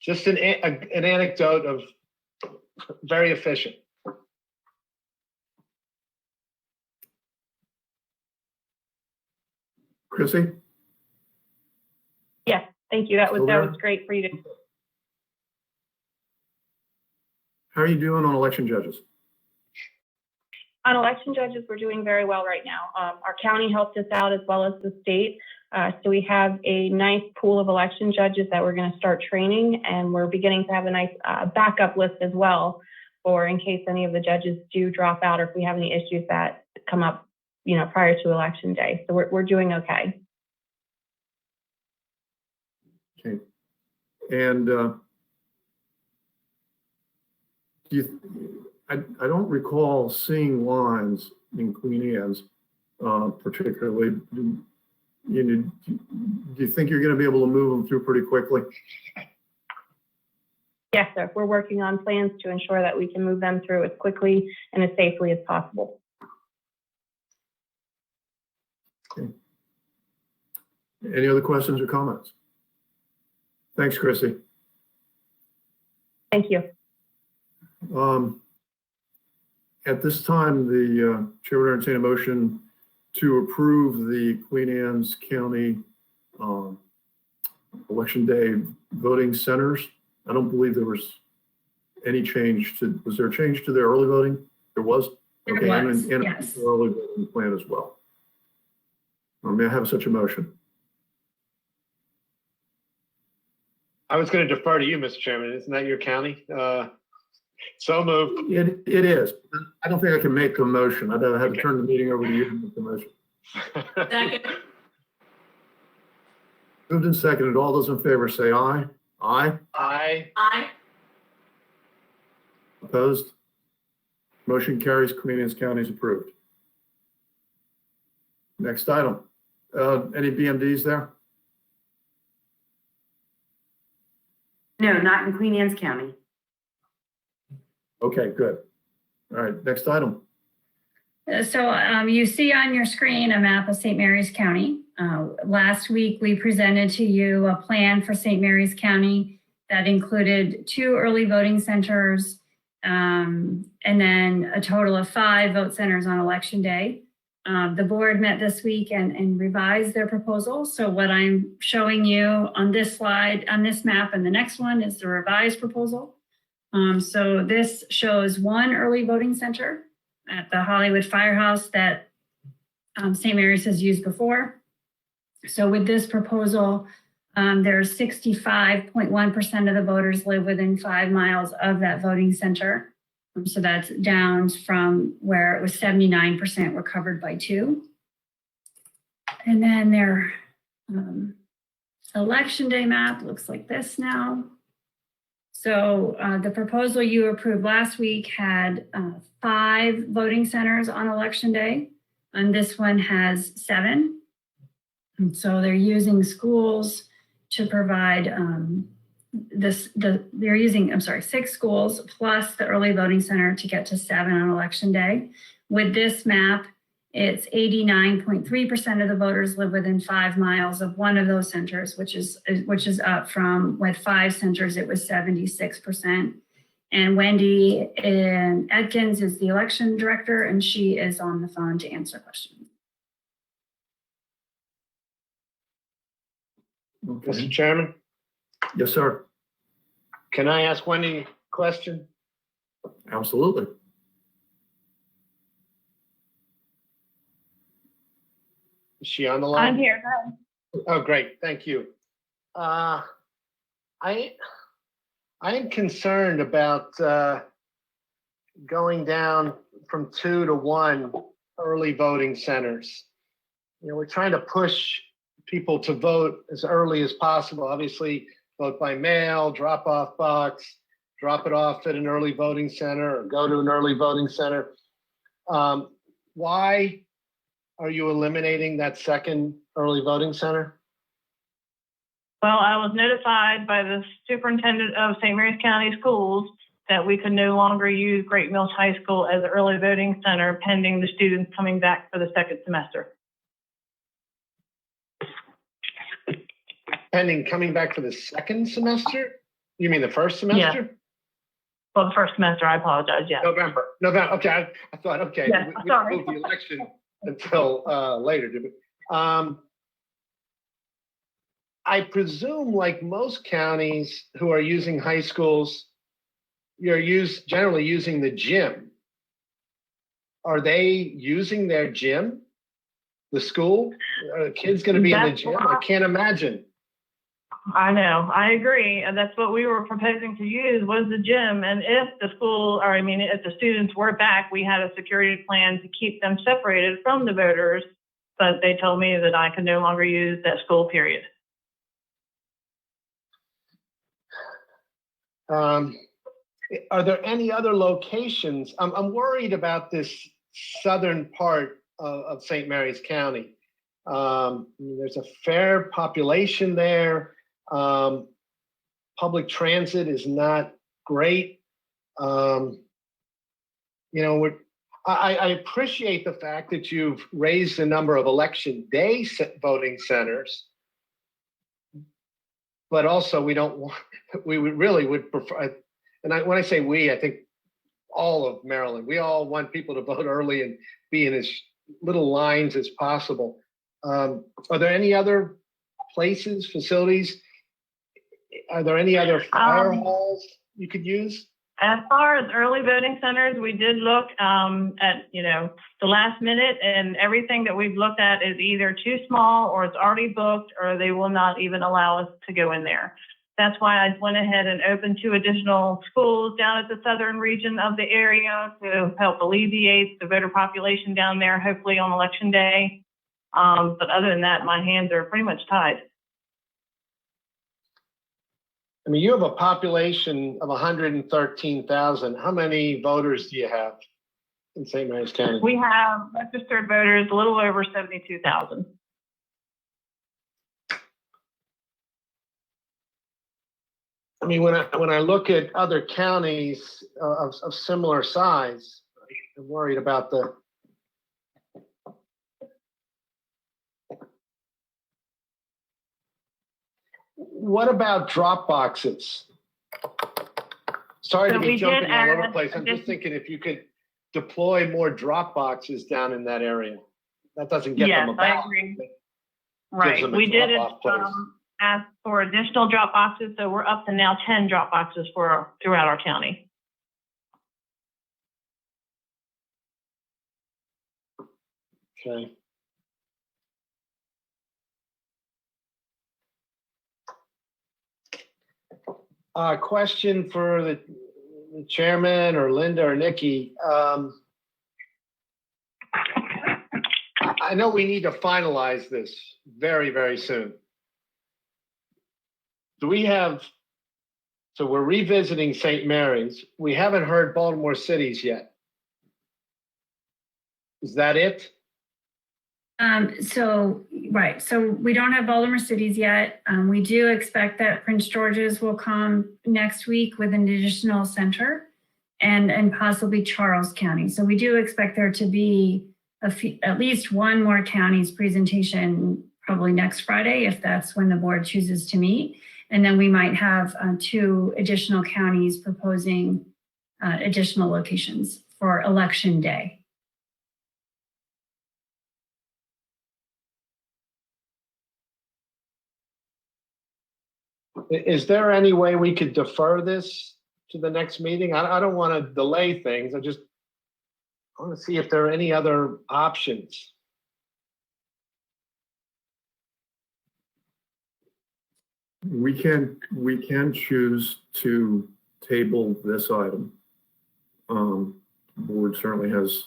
Just an anecdote of very efficient. Chrissy? Yes, thank you. That was great for you to. How are you doing on election judges? On election judges, we're doing very well right now. Our county helped us out as well as the state. So we have a nice pool of election judges that we're going to start training, and we're beginning to have a nice backup list as well, for in case any of the judges do drop out, or if we have any issues that come up, prior to election day. So we're doing okay. Okay. And I don't recall seeing lines in Queen Anne's particularly. Do you think you're going to be able to move them through pretty quickly? Yes, sir. We're working on plans to ensure that we can move them through as quickly and as safely as possible. Okay. Any other questions or comments? Thanks, Chrissy. Thank you. At this time, the chair would entertain a motion to approve the Queen Anne's County election day voting centers. I don't believe there was any change was there a change to their early voting? There was? There Okay, was, and yes. the early voting plan as well. May I have such a motion? I was going to defer to you, Mr. Chairman. Isn't that your county? So moved. It is. I don't think I can make the motion. I'd have to turn the meeting over to you to make the motion. Second. Moved and seconded. All those in favor say aye. Aye. Aye. Aye. Opposed? Motion carries. Queen Anne's County is approved. Next item. Any BMDs there? No, not in Queen Anne's County. Okay, good. All right, next item. So you see on your screen a map of St. Mary's County. Last week, we presented to you a plan for St. Mary's County that included 2 early voting centers and then a total of 5 vote centers on election day. The board met this week and revised their proposal. So what I'm showing you on this slide, on this map, and the next one is the revised proposal. So this shows 1 early voting center at the Hollywood Firehouse that St. Mary's has used before. So with this proposal, there's 65.1% of the voters live within 5 miles of that voting center. So that's down from where it was 79% were covered by 2. And then their election day map looks like this now. So the proposal you approved last week had 5 voting centers on election day, and this one has 7. And so they're using schools to provide they're using 6 schools plus the early voting center to get to 7 on election day. With this map, it's 89.3% of the voters live within 5 miles of one of those centers, which is up from, with 5 centers, it was 76%. And Wendy Adkins is the election director, and she is on the phone to answer questions. Okay. Mr. Chairman, Yes, sir. can I ask Wendy a question? Absolutely. Is she on the line? I'm here. Oh, great. Thank you. I am concerned about going down from 2 to 1 early voting centers. You know, we're trying to push people to vote as early as possible. Obviously, vote by mail, drop-off box, drop it off at an early voting center, or go to an early voting center. Why are you eliminating that second early voting center? Well, I was notified by the superintendent of St. Mary's County Schools that we could no longer use Great Mills High School as an early voting center pending the students coming back for the second semester. Pending coming back for the second semester? You mean the first semester? Well, the first semester, I apologize, yeah. November. Okay, I thought, okay, Yeah, we sorry. moved the election until later, did we? I presume, like most counties who are using high schools, you're generally using the gym. Are they using their gym? The school? Are the kids going to be in the That's gym? what I can't imagine. I know, I agree. And that's what we were proposing to use was the gym. And if the if the students were back, we had a security plan to keep them separated from the voters. But they told me that I could no longer use that school, period. Are there any other locations? I'm worried about this southern part of St. Mary's County. There's a fair population there. Public transit is not great. I appreciate the fact that you've raised the number of election day voting centers, but also we really would prefer, and when I say we, I think all of Maryland, we all want people to vote early and be in as little lines as possible. Are there any other places, facilities? Are there any other fire halls you could use? As far as early voting centers, we did look at, the last minute, and everything that we've looked at is either too small or it's already booked or they will not even allow us to go in there. That's why I went ahead and opened 2 additional schools down at the southern region of the area to help alleviate the voter population down there, hopefully on election day. But other than that, my hands are pretty much tied. I mean, you have a population of 113,000. How many voters do you have in St. Mary's County? We have registered voters a little over 72,000. I mean, when I look at other counties of similar size, I'm worried about the. What about drop boxes? Sorry So to be we jumping did all over the add place. I'm just addition- thinking if you could deploy more drop boxes down in that area. That doesn't get Yes, them a I ballot. agree. but Right, them a we did drop-off place. ask for additional drop boxes, so we're up to now 10 drop boxes throughout our county. Okay. Question for the chairman or Linda or Nikki. I know we need to finalize this very, very soon. Do we have, so we're revisiting St. Mary's. We haven't heard Baltimore City's yet. Is that it? Right. So we don't have Baltimore Cities yet. We do expect that Prince George's will come next week with an additional center and possibly Charles County. So we do expect there to be at least one more county's presentation probably next Friday, if that's when the board chooses to meet. And then we might have 2 additional counties proposing additional locations for election day. Is there any way we could defer this to the next meeting? I don't want to delay things. I want to see if there are any other options. We can choose to table this item. The board certainly has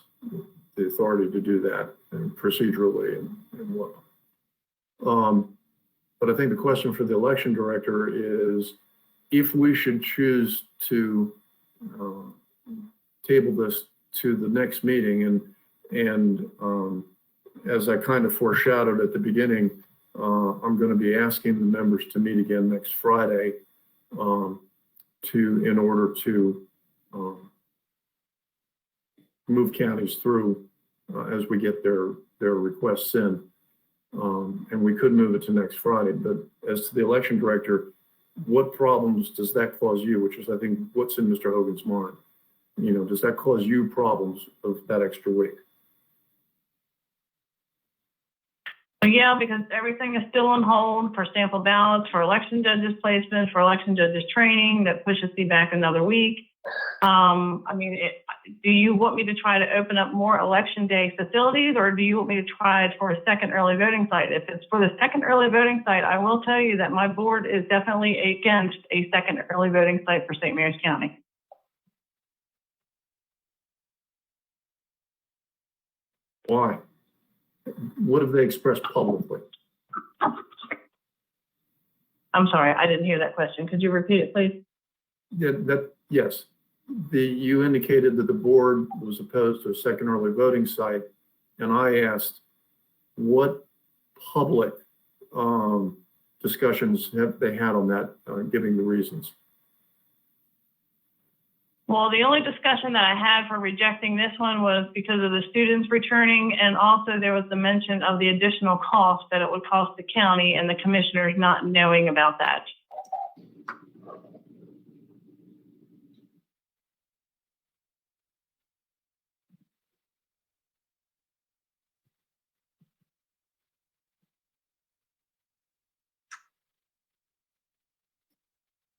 the authority to do that and procedurally and whatnot. But I think the question for the election director is if we should choose to table this to the next meeting and as I kind of foreshadowed at the beginning, I'm going to be asking the members to meet again next Friday in order to move counties through as we get their requests in. And we could move it to next Friday, but as to the election director, what problems does that cause you? Which is, I think, what's in Mr. Hogan's mind. You know, does that cause you problems of that extra week? Yeah, because everything is still on hold for sample ballots, for election judges placement, for election judges training that pushes me back another week. Do you want me to try to open up more election day facilities, or do you want me to try it for a second early voting site? If it's for the second early voting site, I will tell you that my board is definitely against a second early voting site for St. Mary's County. Why? What have they expressed publicly? I'm sorry, I didn't hear that question. Could you repeat it, please? Yes. You indicated that the board was opposed to a second early voting site, and I asked what public discussions have they had on that, giving the reasons. Well, the only discussion that I had for rejecting this one was because of the students returning, and also there was the mention of the additional cost that it would cost the county and the commissioners not knowing about that.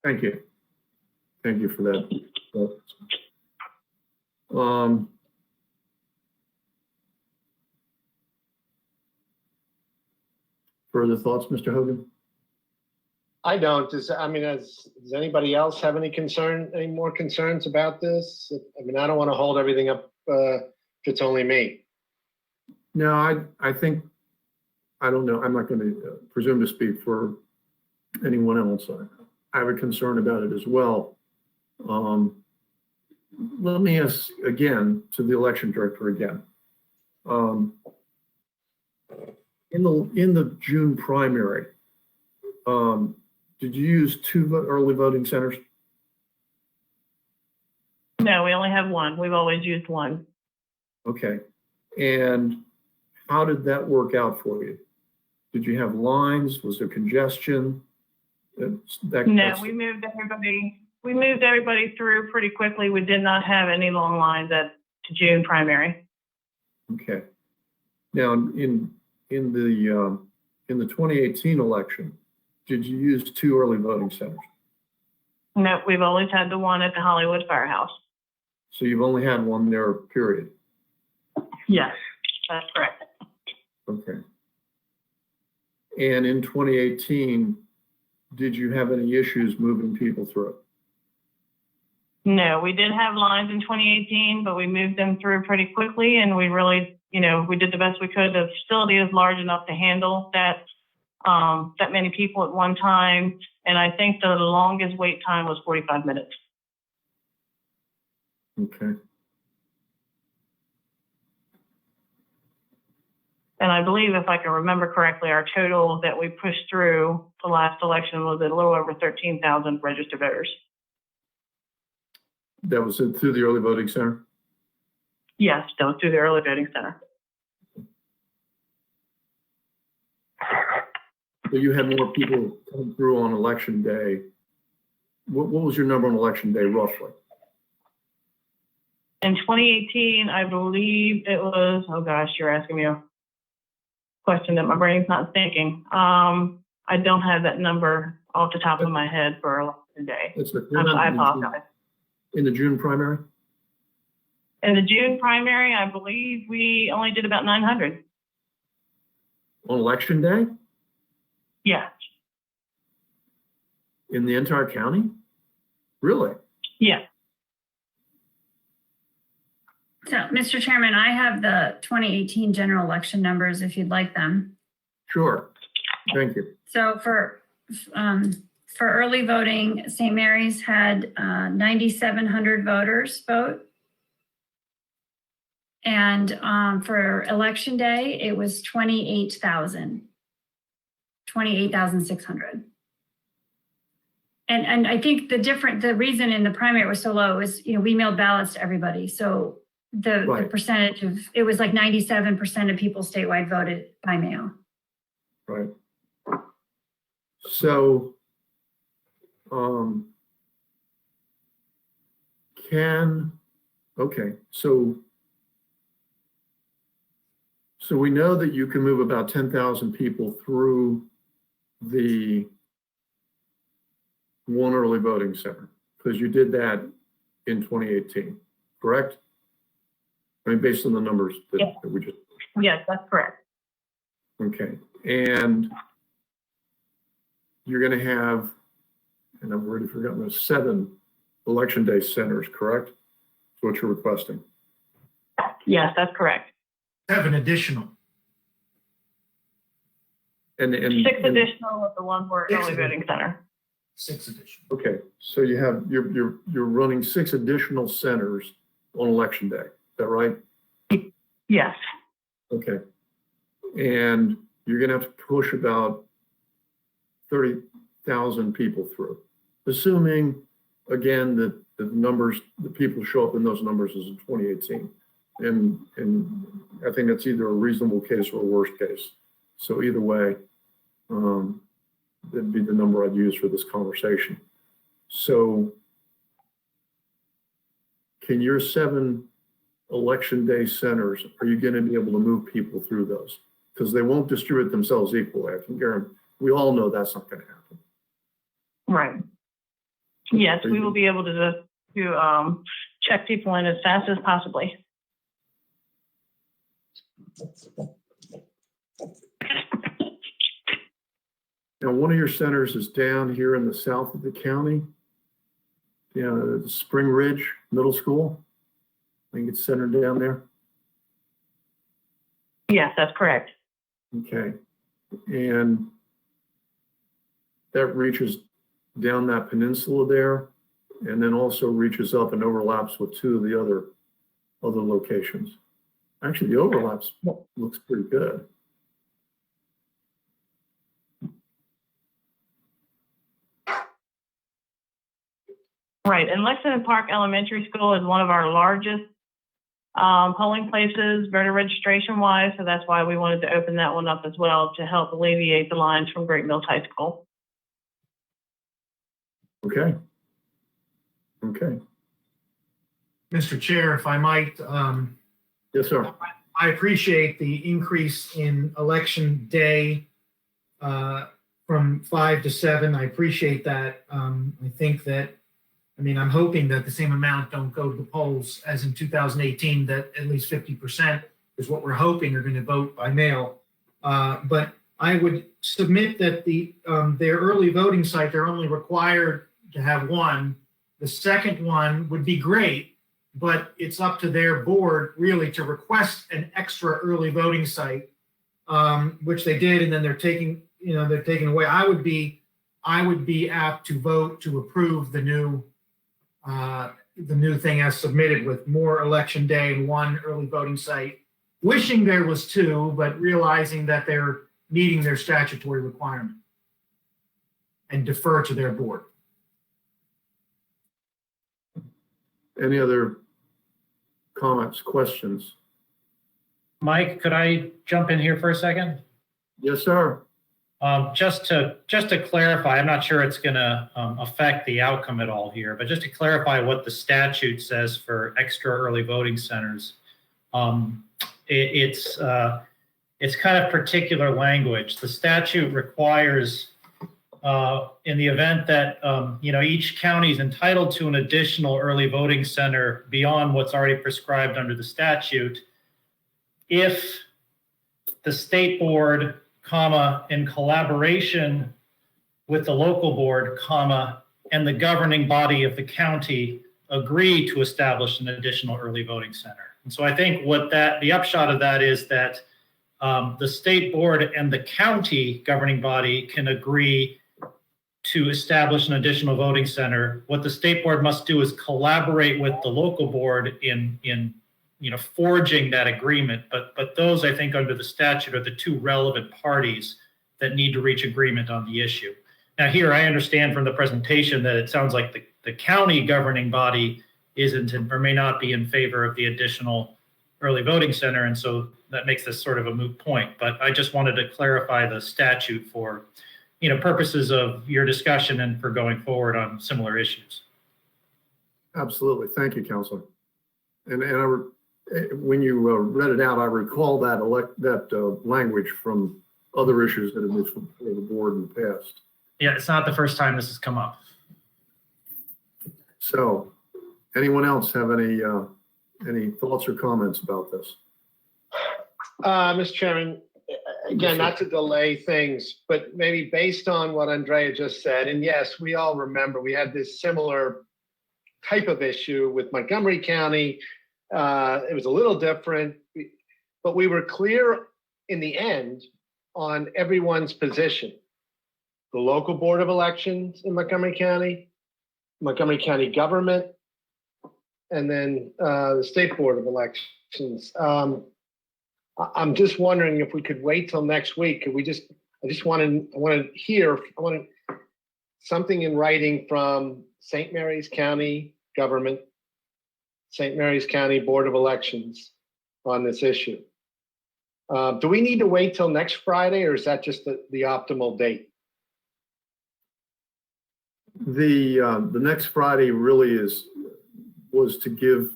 Thank you. Thank you for that. Further thoughts, Mr. Hogan? I don't. Does anybody else have any more concerns about this? I mean, I don't want to hold everything up if it's only me. No, I think, I don't know. I'm not going to presume to speak for anyone else. I have a concern about it as well. Let me ask again to the election director again. In the June primary, did you use two early voting centers? No, we only have one. We've always used one. Okay. And how did that work out for you? Did you have lines? Was there congestion? No, That's- we moved everybody through pretty quickly. We did not have any long lines at the June primary. Okay. Now, in the 2018 election, did you use two early voting centers? No, we've always had the one at the Hollywood Firehouse. So you've only had one there, period. Yes, that's correct. Okay. And in 2018, did you have any issues moving people through? No, we did have lines in 2018, but we moved them through pretty quickly, and we really, we did the best we could. The facility is large enough to handle that many people at one time, and I think the longest wait time was 45 minutes. Okay. And I believe, if I can remember correctly, our total that we pushed through the last election was a little over 13,000 registered voters. That was it through the early voting center? Yes, that was through the early voting center. So you had more people come through on election day. What was your number on election day, roughly? In 2018, I believe it was, oh gosh, you're asking me a question that my brain's not thinking. I don't have that number off the top of my head for election day. I apologize. In the June primary? In the June primary, I believe we only did about 900. On election day? Yeah, In the entire county? Really? yeah. So, Mr. Chairman, I have the 2018 general election numbers if you'd like them. Sure. Thank you. So for early voting, St. Mary's had 9,700 voters vote. And for election day, it was 28,600. And I think the reason in the primary it was so low is, we mailed ballots to everybody. So the Right. percentage it was like 97% of people statewide voted by mail. Right. So, so we know that you can move about 10,000 people through the one early voting center, because you did that in 2018, correct? I mean, based on the numbers that we just. Yes, that's correct. Okay, and you're going to have, and I've already forgotten, there's 7 election day centers, correct? That's what you're requesting. Yes, that's correct. 7 additional. And 6 additional with the one for early voting center. 6 additional. okay, so you're running 6 additional centers on election day. Is that right? Yes. Okay. And you're going to have to push about 30,000 people through, assuming, again, that the people show up in those numbers as in 2018. And I think that's either a reasonable case or a worst case. So either way, that'd be the number I'd use for this conversation. So can your 7 election day centers, are you going to be able to move people through those? Because they won't distribute themselves equally. I can guarantee, we all know that's not going to happen. Right. Yes, we will be able to check people in as fast as possibly. Now, one of your centers is down here in the south of the county, the Spring Ridge Middle School. I think it's centered down there. Yes, that's correct. Okay. And that reaches down that peninsula there, and then also reaches up and overlaps with 2 of the other locations. Actually, the overlaps looks pretty good. Right, and Lexington Park Elementary School is one of our largest polling places, voter registration wise, so that's why we wanted to open that one up as well to help alleviate the lines from Great Mills High School. Okay. Okay. Mr. Chair, if I might, Yes, sir. I appreciate the increase in election day from 5 to 7. I appreciate that. I think that, I'm hoping that the same amount don't go to the polls as in 2018, that at least 50% is what we're hoping are going to vote by mail. But I would submit that their early voting site, they're only required to have one. The second one would be great, but it's up to their board really to request an extra early voting site, which they did, and then they're taking away. I would be apt to vote to approve the new thing as submitted with more election day and one early voting site, wishing there was two, but realizing that they're meeting their statutory requirement, and defer to their board. Any other comments, questions? Mike, could I jump in here for a second? Yes, sir. Just to clarify, I'm not sure it's going to affect the outcome at all here, but just to clarify what the statute says for extra early voting centers, it's kind of particular language. The statute requires, in the event that each county is entitled to an additional early voting center beyond what's already prescribed under the statute, if the state board, in collaboration with the local board, and the governing body of the county agree to establish an additional early voting center. And so I think the upshot of that is that the state board and the county governing body can agree to establish an additional voting center. What the state board must do is collaborate with the local board in forging that agreement. But those, I think, under the statute are the two relevant parties that need to reach agreement on the issue. Now here, I understand from the presentation that it sounds like the county governing body isn't or may not be in favor of the additional early voting center. And so that makes this sort of a moot point. But I just wanted to clarify the statute for purposes of your discussion and for going forward on similar issues. Absolutely. Thank you, Counselor. And when you read it out, I recall that language from other issues that have been before the board in the past. Yeah, it's not the first time this has come up. So, anyone else have any thoughts or comments about this? Mr. Chairman, again, not to delay things, but maybe based on what Andrea just said, and yes, we all remember we had this similar type of issue with Montgomery County. It was a little different, but we were clear in the end on everyone's position. The local board of elections in Montgomery County government, and then the state board of elections. I'm just wondering if we could wait till next week. Could we I want to hear something in writing from St. Mary's County government, St. Mary's County Board of Elections on this issue. Do we need to wait till next Friday, or is that just the optimal date? The next Friday really was to give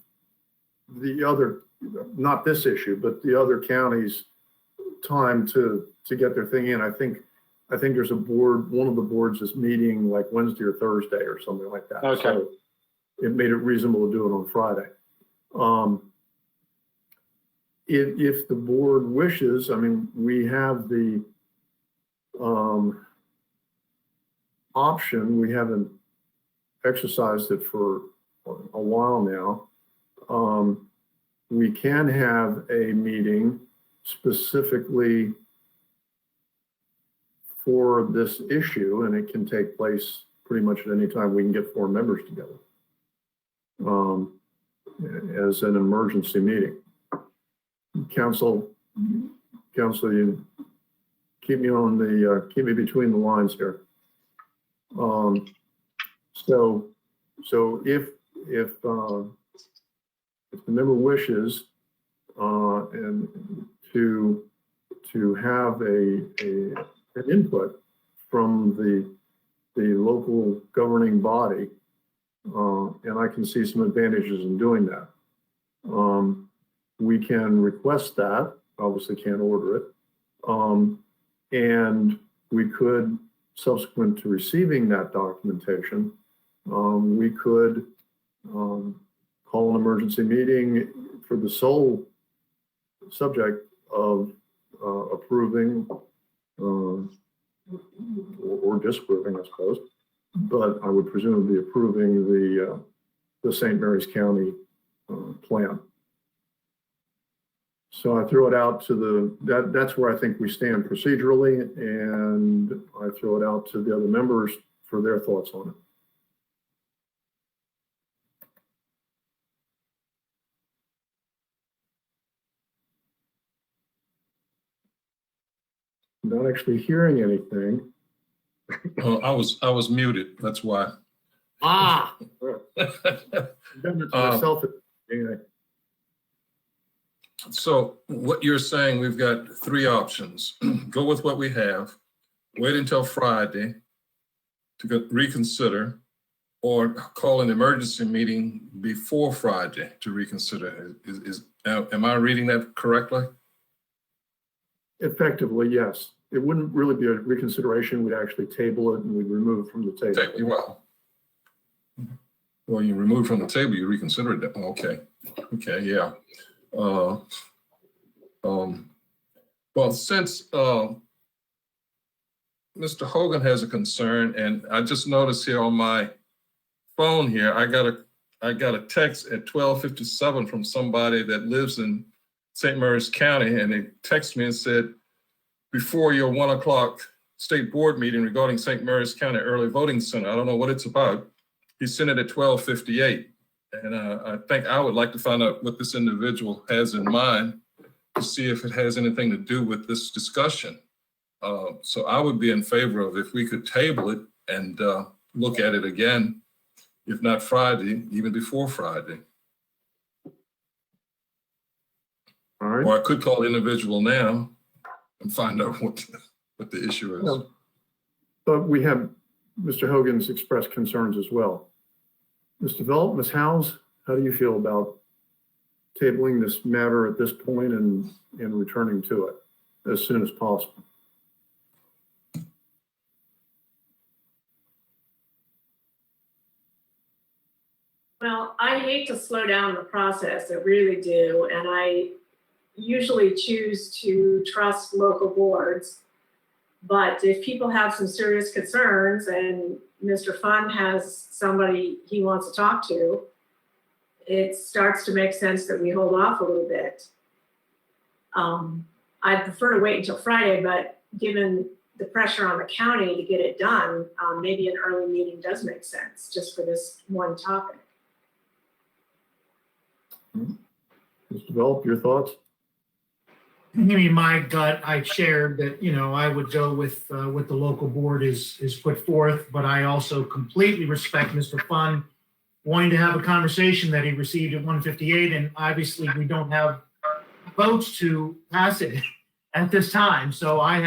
the other, not this issue, but the other counties time to get their thing in. I think there's a board, one of the boards is meeting like Wednesday or Thursday or something like that. Okay. So it made it reasonable to do it on Friday. If the board wishes, we have the option. We haven't exercised it for a while now. We can have a meeting specifically for this issue, and it can take place pretty much at any time we can get 4 members together as an emergency meeting. Council, you keep me between the lines here. So So if the member wishes, and to have an input from the local governing body, and I can see some advantages in doing that. We can request that, obviously can't order it. And we could, subsequent to receiving that documentation, we could call an emergency meeting for the sole subject of approving or disapproving, I suppose. But I would presumably be approving the St. Mary's County plan. So I throw it out to that's where I think we stand procedurally, and I throw it out to the other members for their thoughts on it. Not actually hearing anything. I was muted, that's why. Ah. Done it to myself. So what you're saying, we've got three options. Go with what we have, wait until Friday to reconsider, or call an emergency meeting before Friday to reconsider. Am I reading that correctly? Effectively, yes. It wouldn't really be a reconsideration. We'd actually table it and we'd remove it from the table. Well, you remove from the table, you reconsider it. Okay. Okay, yeah. Well, since Mr. Hogan has a concern, and I just noticed here on my phone here, I got a text at 12:57 from somebody that lives in St. Mary's County, and they texted me and said, before your 1 o'clock state board meeting regarding St. Mary's County Early Voting Center. I don't know what it's about. He sent it at 12:58. And I think I would like to find out what this individual has in mind to see if it has anything to do with this discussion. So I would be in favor of if we could table it and look at it again, if not Friday, even before Friday. All right. Or I could call the individual now and find out what the issue is. Well, but we have Mr. Hogan's expressed concerns as well. Mr. Velt, Ms. Howes, how do you feel about tabling this matter at this point and returning to it as soon as possible? Well, I hate to slow down the process, I really do, and I usually choose to trust local boards. But if people have some serious concerns and Mr. Fund has somebody he wants to talk to, it starts to make sense that we hold off a little bit. I'd prefer to wait until Friday, but given the pressure on the county to get it done, maybe an early meeting does make sense just for this one topic. Mr. Velt, your thoughts? I mean, my gut, I shared that, I would go with what the local board is put forth, but I also completely respect Mr. Fund wanting to have a conversation that he received at 1:58, and obviously we don't have votes to pass it at this time. So I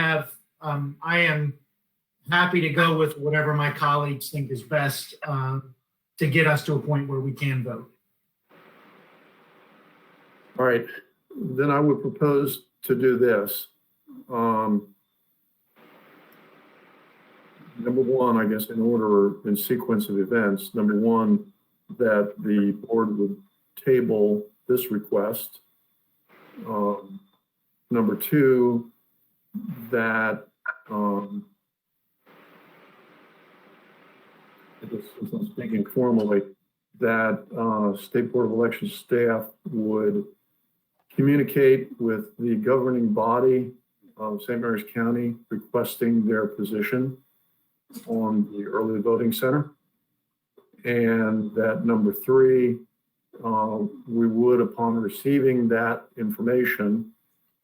am happy to go with whatever my colleagues think is best to get us to a point where we can vote. All right, then I would propose to do this. Number one, I guess in order, in sequence of events, number one, that the board would table this request. Number two, that I guess since I'm speaking formally, that State Board of Elections staff would communicate with the governing body of St. Mary's County requesting their position on the early voting center. And that number three, we would, upon receiving that information,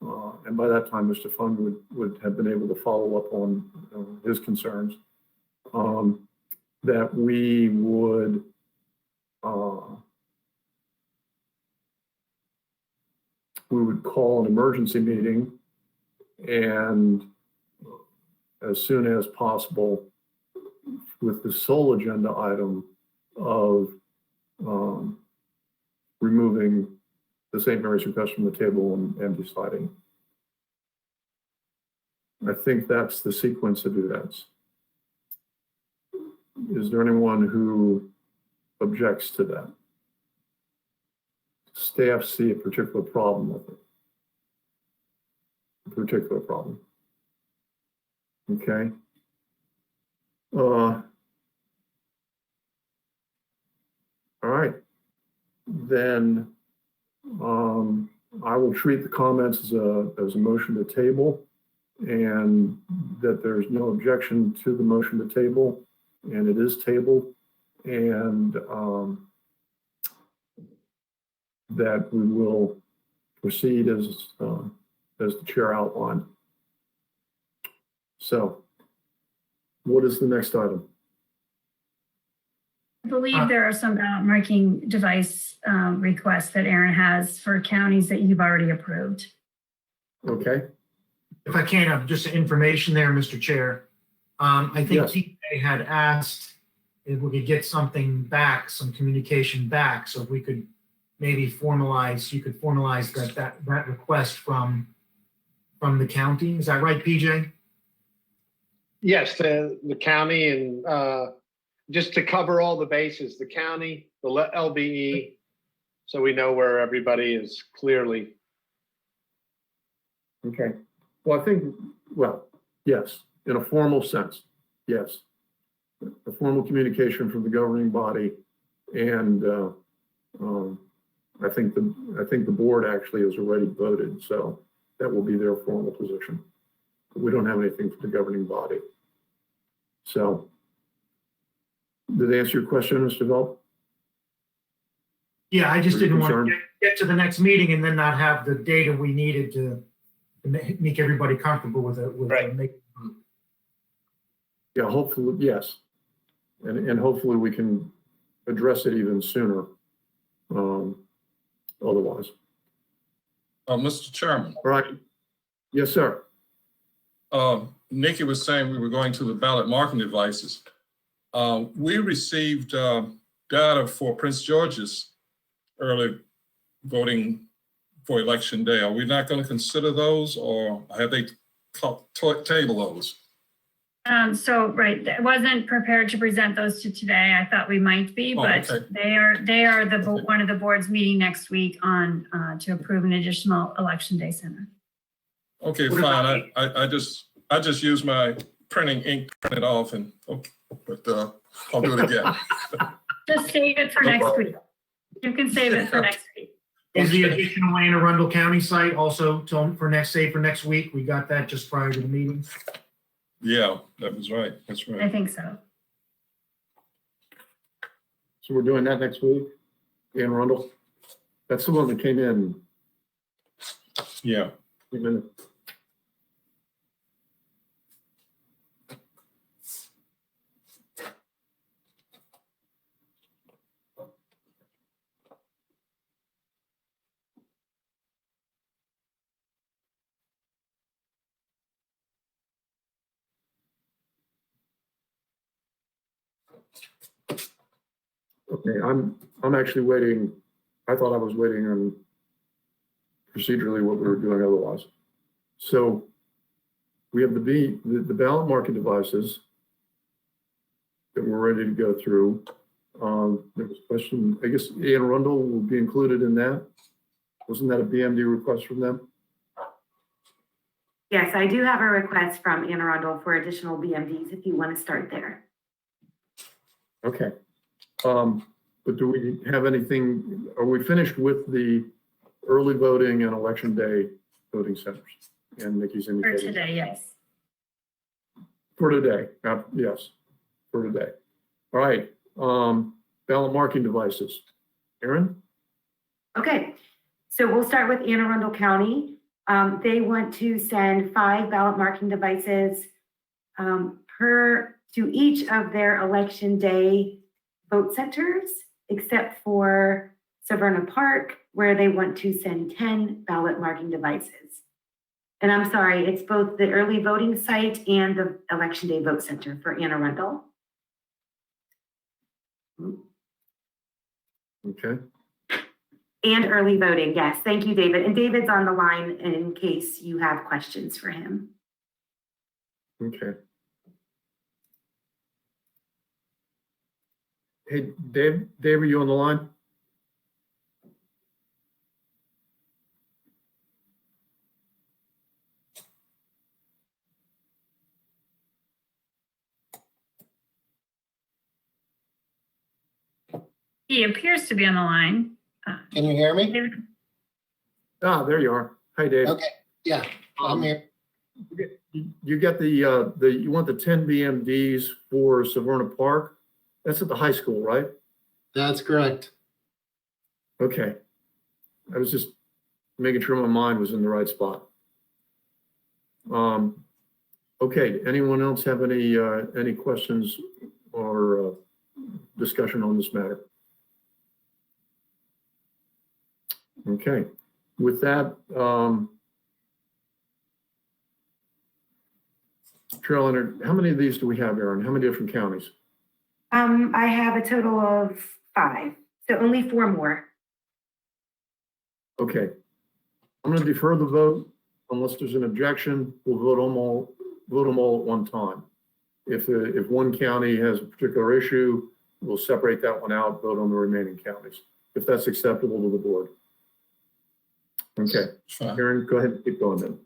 and by that time, Mr. Fund would have been able to follow up on his concerns, that we would we would call an emergency meeting and as soon as possible with the sole agenda item of removing the St. Mary's request from the table and deciding. I think that's the sequence of events. Is there anyone who objects to that? Staff see a particular problem with it. A particular problem. Okay. All right. Then I will treat the comments as a motion to table, and that there's no objection to the motion to table, and it is tabled, and that we will proceed as the chair outlined. So, what is the next item? I believe there are some ballot marking device requests that Aaron has for counties that you've already approved. Okay. If I can have just information there, Mr. Chair. I think Yes. TJ had asked if we could get something back, some communication back, so if we could maybe formalize, you could formalize that request from the county. Is that right, PJ? Yes, the county and just to cover all the bases, the county, the LBE, so we know where everybody is clearly. Okay. Well, I think, well, yes, in a formal sense, yes. A formal communication from the governing body, and I think the board actually has already voted, so that will be their formal position. But we don't have anything from the governing body. So, did I answer your question, Mr. Velt? Yeah, I just Were you didn't want concerned? to get to the next meeting and then not have the data we needed to make everybody comfortable with it. Right. Yeah, hopefully, yes. And hopefully we can address it even sooner, otherwise. Mr. Chairman, All right. Yes, sir. Nikki was saying we were going to the ballot marking devices. We received data for Prince George's early voting for election day. Are we not going to consider those, or have they table those? Right, I wasn't prepared to present those to today. I thought we might be, but okay. they are one of the boards meeting next week on to approve an additional election day center. Okay, fine. I just used my printing ink to print it off, and okay, but I'll do it again. Just save it for next week. You can save it for next week. Is the additional Anne Arundel County site also for next week? We got that just prior to the meeting. Yeah, that was right. That's I right. think so. So we're doing that next week, Anne Arundel. That's the one that came in. Yeah. Okay, I'm actually waiting. I thought I was waiting on procedurally what we were doing otherwise. So we have the ballot marking devices that we're ready to go through. There was a question, I guess Anne Arundel will be included in that. Wasn't that a BMD request from them? Yes, I do have a request from Anne Arundel for additional BMDs if you want to start there. Okay. But do we have anything, are we finished with the early voting and election day voting centers? And Nikki's For indicated. today, yes. For today, yes, for today. All right, ballot marking devices. Aaron? Okay, so we'll start with Anne Arundel County. They want to send 5 ballot marking devices to each of their election day vote centers except for Severna Park, where they want to send 10 ballot marking devices. And I'm sorry, it's both the early voting site and the Election Day Vote Center for Anne Arundel. Okay. And early voting, yes. Thank you, David. And David's on the line in case you have questions for him. Okay. Hey, Dave, are you on the line? He appears to be on the line. Can you hear me? David- Ah, there you are. Hi, Dave. Okay, yeah, I'm here. You got you want the 10 BMDs for Severna Park? That's at the high school, right? That's correct. Okay. I was just making sure my mind was in the right spot. Okay, anyone else have any questions or discussion on this matter? Okay, with that, Carolyn, how many of these do we have, Aaron? How many different counties? I have a total of 5, so only 4 more. Okay. I'm going to defer the vote unless there's an objection. We'll vote them all at one time. If one county has a particular issue, we'll separate that one out, vote on the remaining counties, if that's acceptable to the board. Okay, Fine. Aaron, go ahead and keep going then.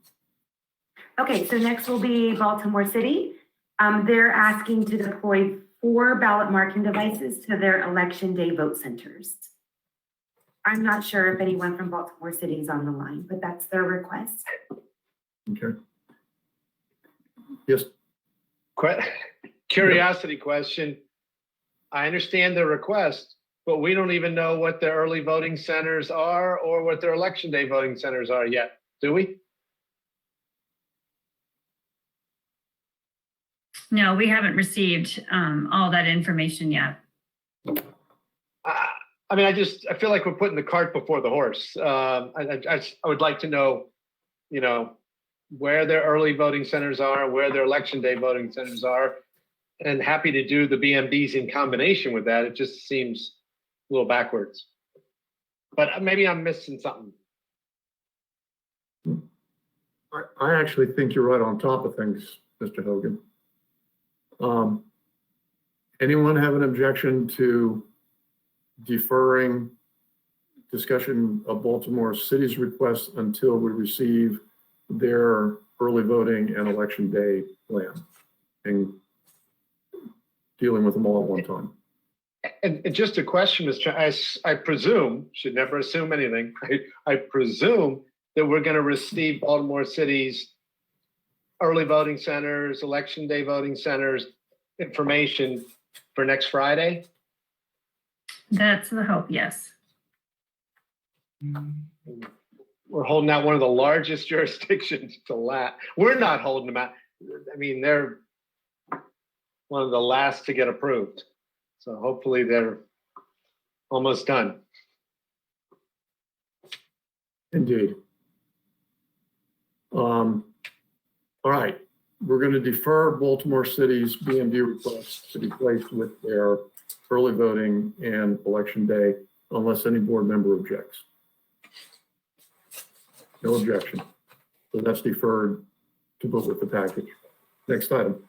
Okay, so next will be Baltimore City. They're asking to deploy 4 ballot marking devices to their Election Day vote centers. I'm not sure if anyone from Baltimore City is on the line, but that's their request. Okay. Yes. Curiosity question. I understand the request, but we don't even know what the early voting centers are or what their election day voting centers are yet, do we? No, we haven't received all that information yet. I mean, I feel like we're putting the cart before the horse. I would like to know, where their early voting centers are, where their election day voting centers are, and happy to do the BMDs in combination with that. It just seems a little backwards. But maybe I'm missing something. I actually think you're right on top of things, Mr. Hogan. Anyone have an objection to deferring discussion of Baltimore City's request until we receive their early voting and election day plan and dealing with them all at one time? And just a question, I presume, should never assume anything. I presume that we're going to receive Baltimore City's early voting centers, election day voting centers information for next Friday. That's the hope, yes. We're holding out one of the largest jurisdictions to last. We're not holding them out. I mean, they're one of the last to get approved. So hopefully they're almost done. Indeed. All right, we're going to defer Baltimore City's BMD request to be placed with their early voting and election day unless any board member objects. No objection. So that's deferred to vote with the package. Next item.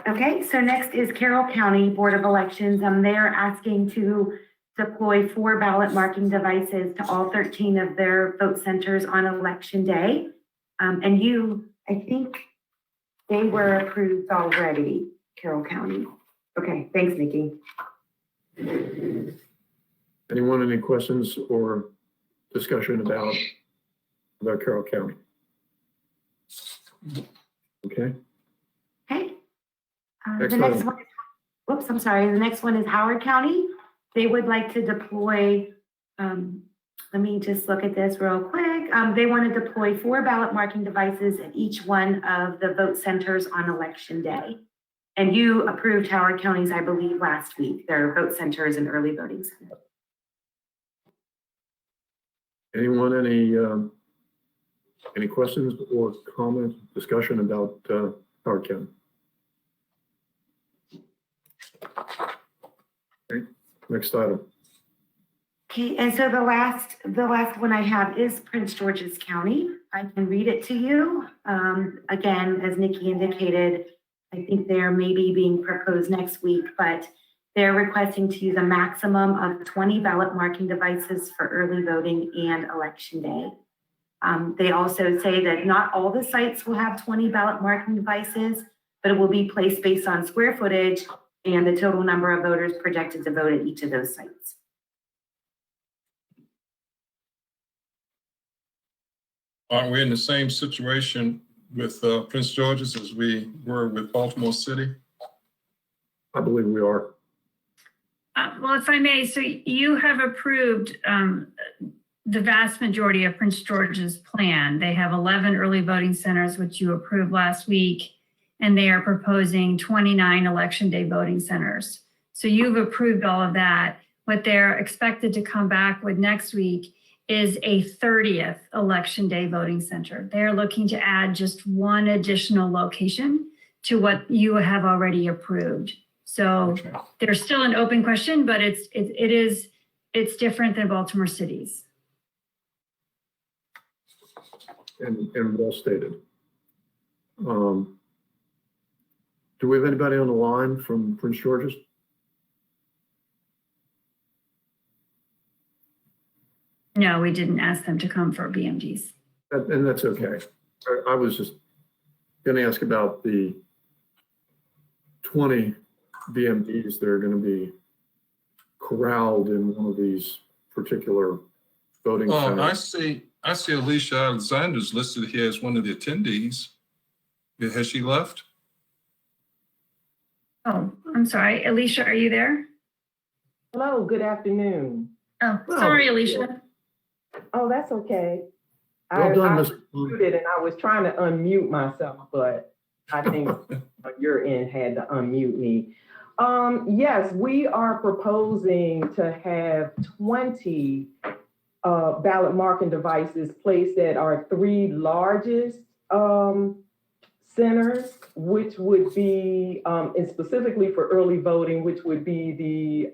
Okay, so next is Carroll County Board of Elections. They're asking to deploy 4 ballot marking devices to all 13 of their vote centers on election day. And I think they were approved already, Carroll County. Okay, thanks, Nikki. Anyone, any questions or discussion about Carroll County? Okay. Okay. Next The next item. one, whoops, I'm sorry. The next one is Howard County. They would like to deploy, let me just look at this real quick. They want to deploy 4 ballot marking devices at each one of the vote centers on election day. And you approved Howard County's, I believe, last week, their vote centers and early voting centers. Anyone, any questions or comments, discussion about Howard County? Okay, next item. Okay, and so the last one I have is Prince George's County. I can read it to you. Again, as Nikki indicated, I think they're maybe being proposed next week, but they're requesting to use a maximum of 20 ballot marking devices for early voting and election day. They also say that not all the sites will have 20 ballot marking devices, but it will be placed based on square footage and the total number of voters projected to vote at each of those sites. Aren't we in the same situation with Prince George's as we were with Baltimore City? I believe we are. Well, if I may, so you have approved the vast majority of Prince George's plan. They have 11 early voting centers, which you approved last week, and they are proposing 29 election day voting centers. So you've approved all of that. What they're expected to come back with next week is a 30th election day voting center. They're looking to add just one additional location to what you have already approved. So there's still an open question, but it's different than Baltimore City's. And well stated. Do we have anybody on the line from Prince George's? No, we didn't ask them to come for BMDs. And that's okay. I was just going to ask about the 20 BMDs that are going to be corralled in one of these particular voting centers. I see Alicia Alexander's listed here as one of the attendees. Has she left? Oh, I'm sorry. Alicia, are you there? Hello, good afternoon. Oh, sorry, Alicia. Oh, that's okay. Well done, I Ms. muted and I was trying to unmute myself, but I think your end had to unmute me. Yes, we are proposing to have 20 ballot marking devices placed at our 3 largest centers, which would be, and specifically for early voting, which would be the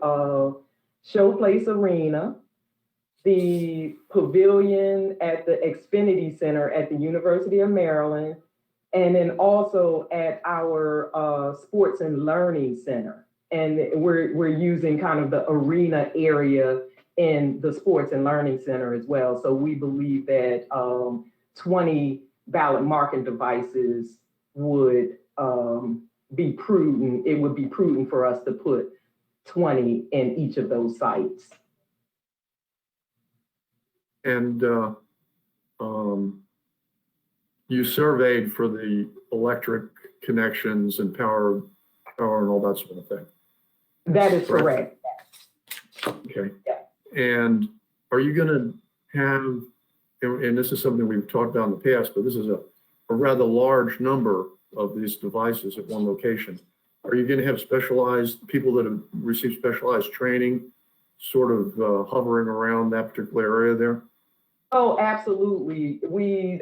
Showplace Arena, the Pavilion at the Xfinity Center at the University of Maryland, and then also at our Sports and Learning Center. And we're using kind of the arena area in the Sports and Learning Center as well. So we believe that 20 ballot marking devices would be prudent. It would be prudent for us to put 20 in each of those sites. And you surveyed for the electric connections and power and all that sort of thing. That is correct. Okay. Yeah. And are you going to have, and this is something we've talked about in the past, but this is a rather large number of these devices at one location. Are you going to have specialized people that have received specialized training sort of hovering around that particular area there? Oh, absolutely. We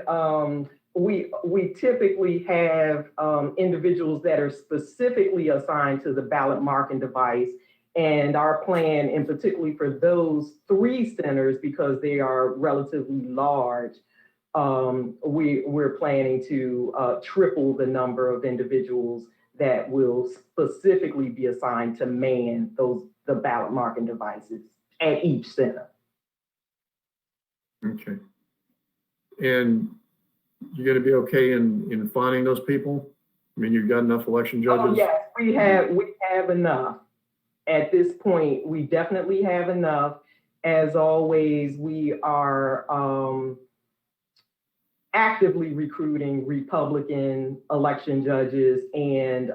typically have individuals that are specifically assigned to the ballot marking device. And our plan, and particularly for those 3 centers, because they are relatively large, we're planning to triple the number of individuals that will specifically be assigned to man the ballot marking devices at each center. Okay. And you're going to be okay in finding those people? I mean, you've got enough election judges? Oh, yes, we have enough. At this point, we definitely have enough. As always, we are actively recruiting Republican election judges and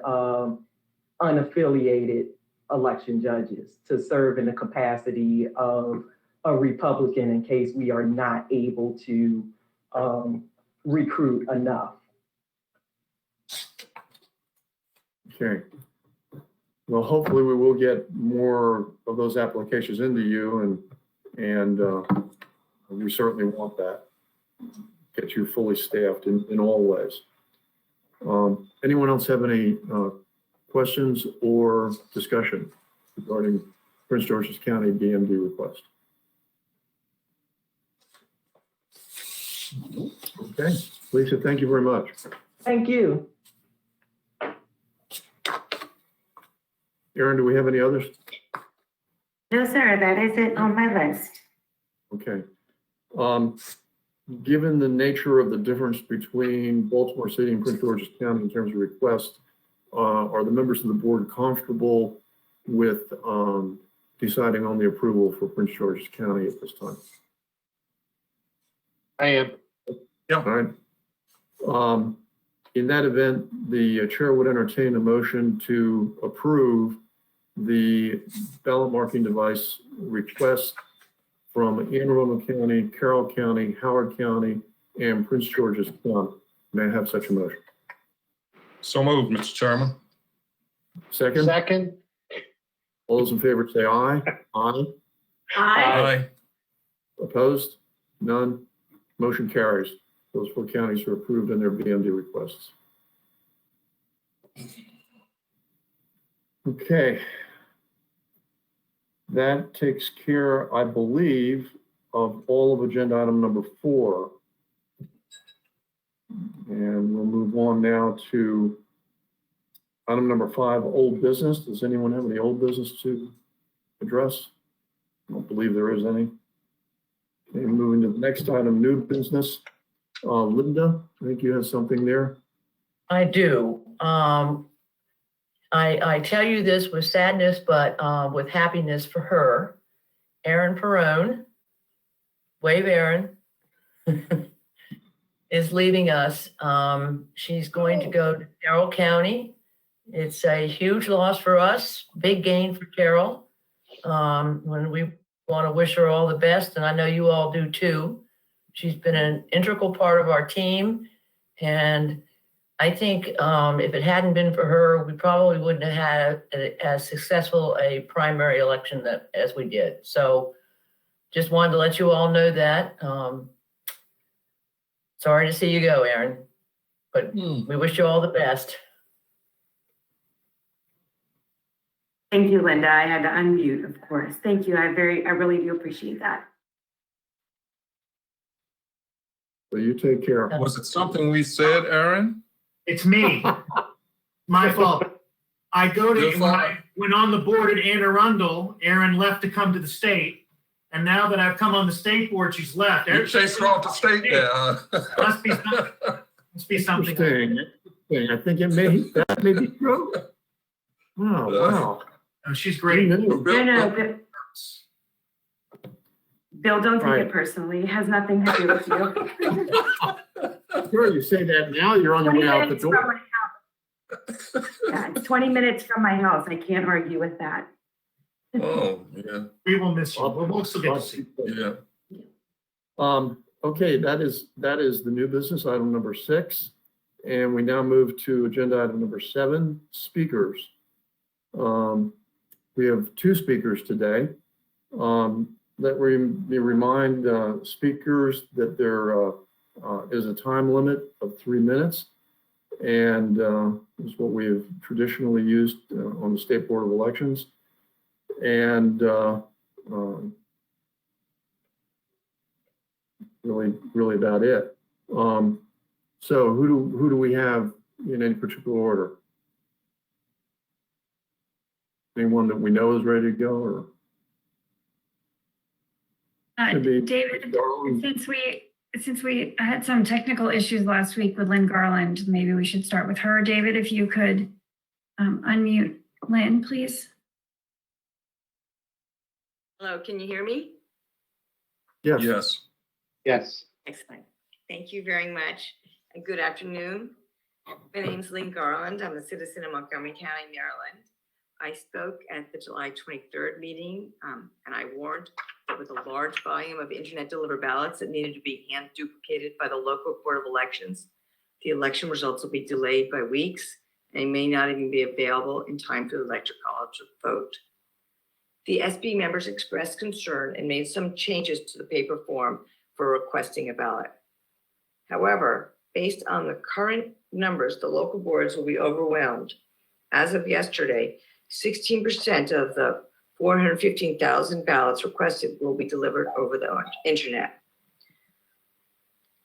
unaffiliated election judges to serve in the capacity of a Republican in case we are not able to recruit enough. Okay. Well, hopefully we will get more of those applications into you, and we certainly want that. Get you fully staffed in all ways. Anyone else have any questions or discussion regarding Prince George's County DMD request? Okay, Lisa, thank you very much. Thank you. Aaron, do we have any others? No, sir, that is it on my list. Okay. Given the nature of the difference between Baltimore City and Prince George's County in terms of requests, are the members of the board comfortable with deciding on the approval for Prince George's County at this time? I am. All right. In that event, the chair would entertain a motion to approve the ballot marking device request from Anne Arundel County, Carroll County, Howard County, and Prince George's County. May I have such a motion? So moved, Mr. Chairman. Second? Second. All those in favor say aye. Aye. Aye. Opposed? None. Motion carries. Those 4 counties are approved in their BMD requests. Okay. That takes care, I believe, of all of agenda item number 4. And we'll move on now to item number 5, old business. Does anyone have any old business to address? I don't believe there is any. Okay, moving to the next item, new business. Linda, I think you have something there. I do. I tell you this with sadness, but with happiness for her. Erin Perrone, wave Erin, is leaving us. She's going to go to Carroll County. It's a huge loss for us, big gain for Carroll. When we want to wish her all the best, and I know you all do too. She's been an integral part of our team, and I think if it hadn't been for her, we probably wouldn't have had as successful a primary election as we did. So just wanted to let you all know that. Sorry to see you go, Erin, but we wish you all the best. Thank you, Linda. I had to unmute, of course. Thank you. I really do appreciate that. So you take care. Was it something we said, Aaron? It's me. My fault. I when I went on the board at Anne Arundel, Erin left to come to the state. And now that I've come on the state board, she's left. You chased her off the state there. Must be something. Interesting. I think that may be true. Oh, wow. Oh, she's great. No, Bill, don't take it personally. It has nothing to do with you. Sure, you say that now, you're on your way out the door. Yeah, it's 20 minutes from my house. I can't argue with that. Oh, yeah. We will miss you. We'll still get to see you. Yeah. Okay, that is the new business, item number 6. And we now move to agenda item number 7, speakers. We have 2 speakers today. Let me remind speakers that there is a time limit of 3 minutes. And is what we have traditionally used on the State Board of Elections. And really about it. So who do we have in any particular order? Anyone that we know is ready to go, or? David, since we had some technical issues last week with Lynn Garland, maybe we should start with her. David, if you could unmute Lynn, please. Hello, can you hear me? Yes. Yes. Yes. Excellent. Thank you very much. And good afternoon. My name is Lynn Garland. I'm a citizen of Montgomery County, Maryland. I spoke at the July 23rd meeting, and I warned that with a large volume of internet delivered ballots that needed to be hand duplicated by the local Board of Elections, the election results will be delayed by weeks and may not even be available in time for the electoral college vote. The SB members expressed concern and made some changes to the paper form for requesting a ballot. However, based on the current numbers, the local boards will be overwhelmed. As of yesterday, 16% of the 415,000 ballots requested will be delivered over the internet.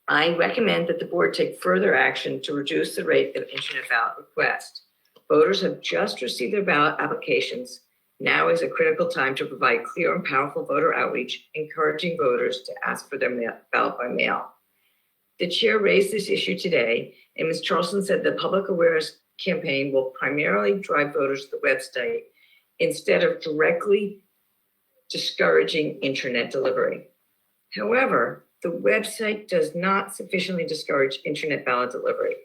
I recommend that the board take further action to reduce the rate of internet ballot requests. Voters have just received their ballot applications. Now is a critical time to provide clear and powerful voter outreach, encouraging voters to ask for their ballot by mail. The chair raised this issue today, and Ms. Charleston said the public awareness campaign will primarily drive voters to the website instead of directly discouraging internet delivery. However, the website does not sufficiently discourage internet ballot delivery.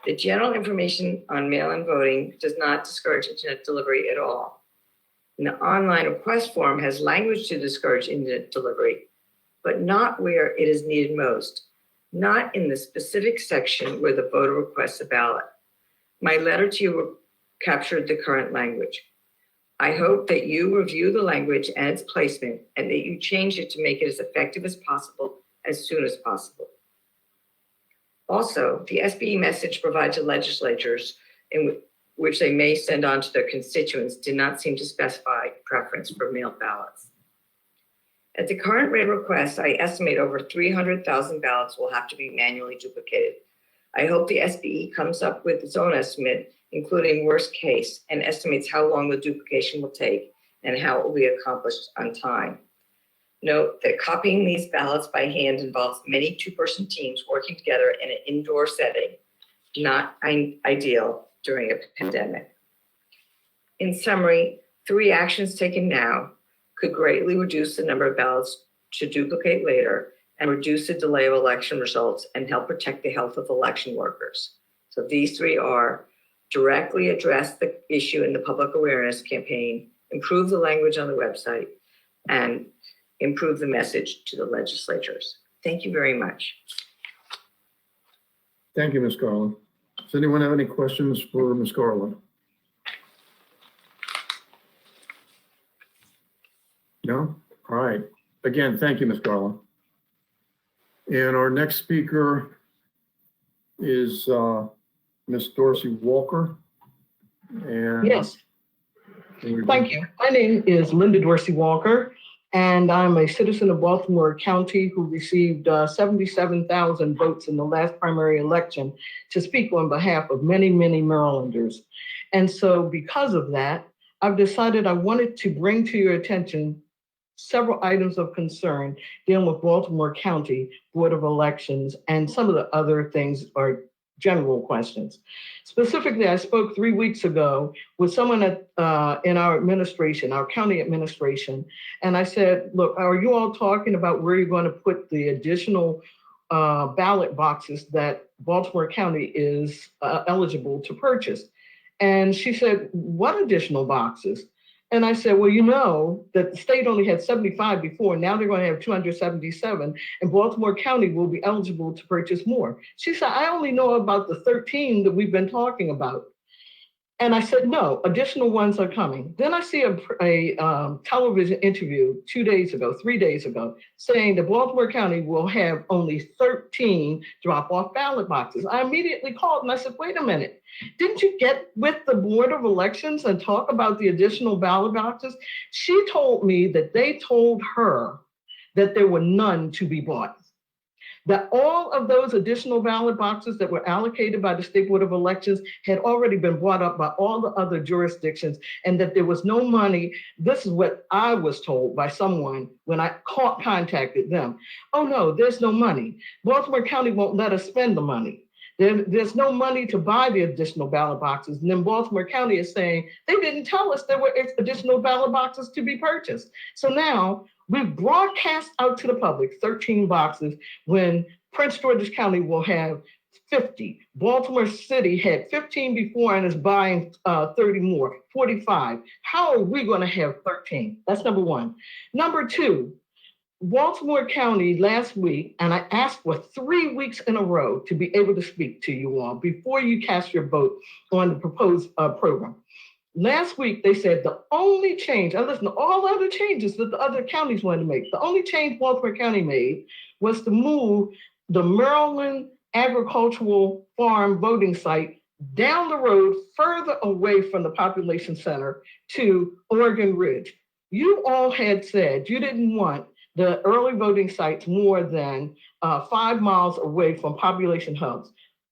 The general information on mail-in voting does not discourage internet delivery at all. And the online request form has language to discourage internet delivery, but not where it is needed most, not in the specific section where the voter requests a ballot. My letter to you captured the current language. I hope that you review the language and its placement and that you change it to make it as effective as possible as soon as possible. Also, the SBE message provided to legislatures in which they may send on to their constituents did not seem to specify preference for mail ballots. At the current rate of request, I estimate over 300,000 ballots will have to be manually duplicated. I hope the SBE comes up with its own estimate, including worst case, and estimates how long the duplication will take and how it will be accomplished on time. Note that copying these ballots by hand involves many two-person teams working together in an indoor setting, not ideal during a pandemic. In summary, 3 actions taken now could greatly reduce the number of ballots to duplicate later and reduce the delay of election results and help protect the health of election workers. So these 3 are: directly address the issue in the public awareness campaign, improve the language on the website, and improve the message to the legislatures. Thank you very much. Thank you, Ms. Garland. Does anyone have any questions for Ms. Garland? No? All right. Again, thank you, Ms. Garland. And our next speaker is Ms. Dorsey Walker. And yes. Thank you. My name is Linda Dorsey Walker, and I'm a citizen of Baltimore County who received 77,000 votes in the last primary election to speak on behalf of many, many Marylanders. And so because of that, I've decided I wanted to bring to your attention several items of concern dealing with Baltimore County Board of Elections, and some of the other things are general questions. Specifically, I spoke 3 weeks ago with someone in our administration, our county administration, and I said, look, are you all talking about where you're going to put the additional ballot boxes that Baltimore County is eligible to purchase? And she said, what additional boxes? And I said, well, you know that the state only had 75 before, now they're going to have 277, and Baltimore County will be eligible to purchase more. She said, I only know about the 13 that we've been talking about. And I said, no, additional ones are coming. Then I see a television interview 3 days ago, saying that Baltimore County will have only 13 drop-off ballot boxes. I immediately called and I said, wait a minute, didn't you get with the Board of Elections and talk about the additional ballot boxes? She told me that they told her that there were none to be bought, that all of those additional ballot boxes that were allocated by the State Board of Elections had already been brought up by all the other jurisdictions, and that there was no money. This is what I was told by someone when I contacted them. Oh no, there's no money. Baltimore County won't let us spend the money. There's no money to buy the additional ballot boxes. And then Baltimore County is saying, they didn't tell us there were additional ballot boxes to be purchased. So now we've broadcast out to the public 13 boxes when Prince George's County will have 50. Baltimore City had 15 before and is buying 30 more, 45. How are we going to have 13? That's number one. Number two, Baltimore County last week, and I asked for 3 weeks in a row to be able to speak to you all before you cast your vote on the proposed program. Last week, they said the only change, I listened to all other changes that the other counties wanted to make. The only change Baltimore County made was to move the Maryland Agricultural Farm voting site down the road further away from the population center to Oregon Ridge. You all had said you didn't want the early voting sites more than 5 miles away from population hubs.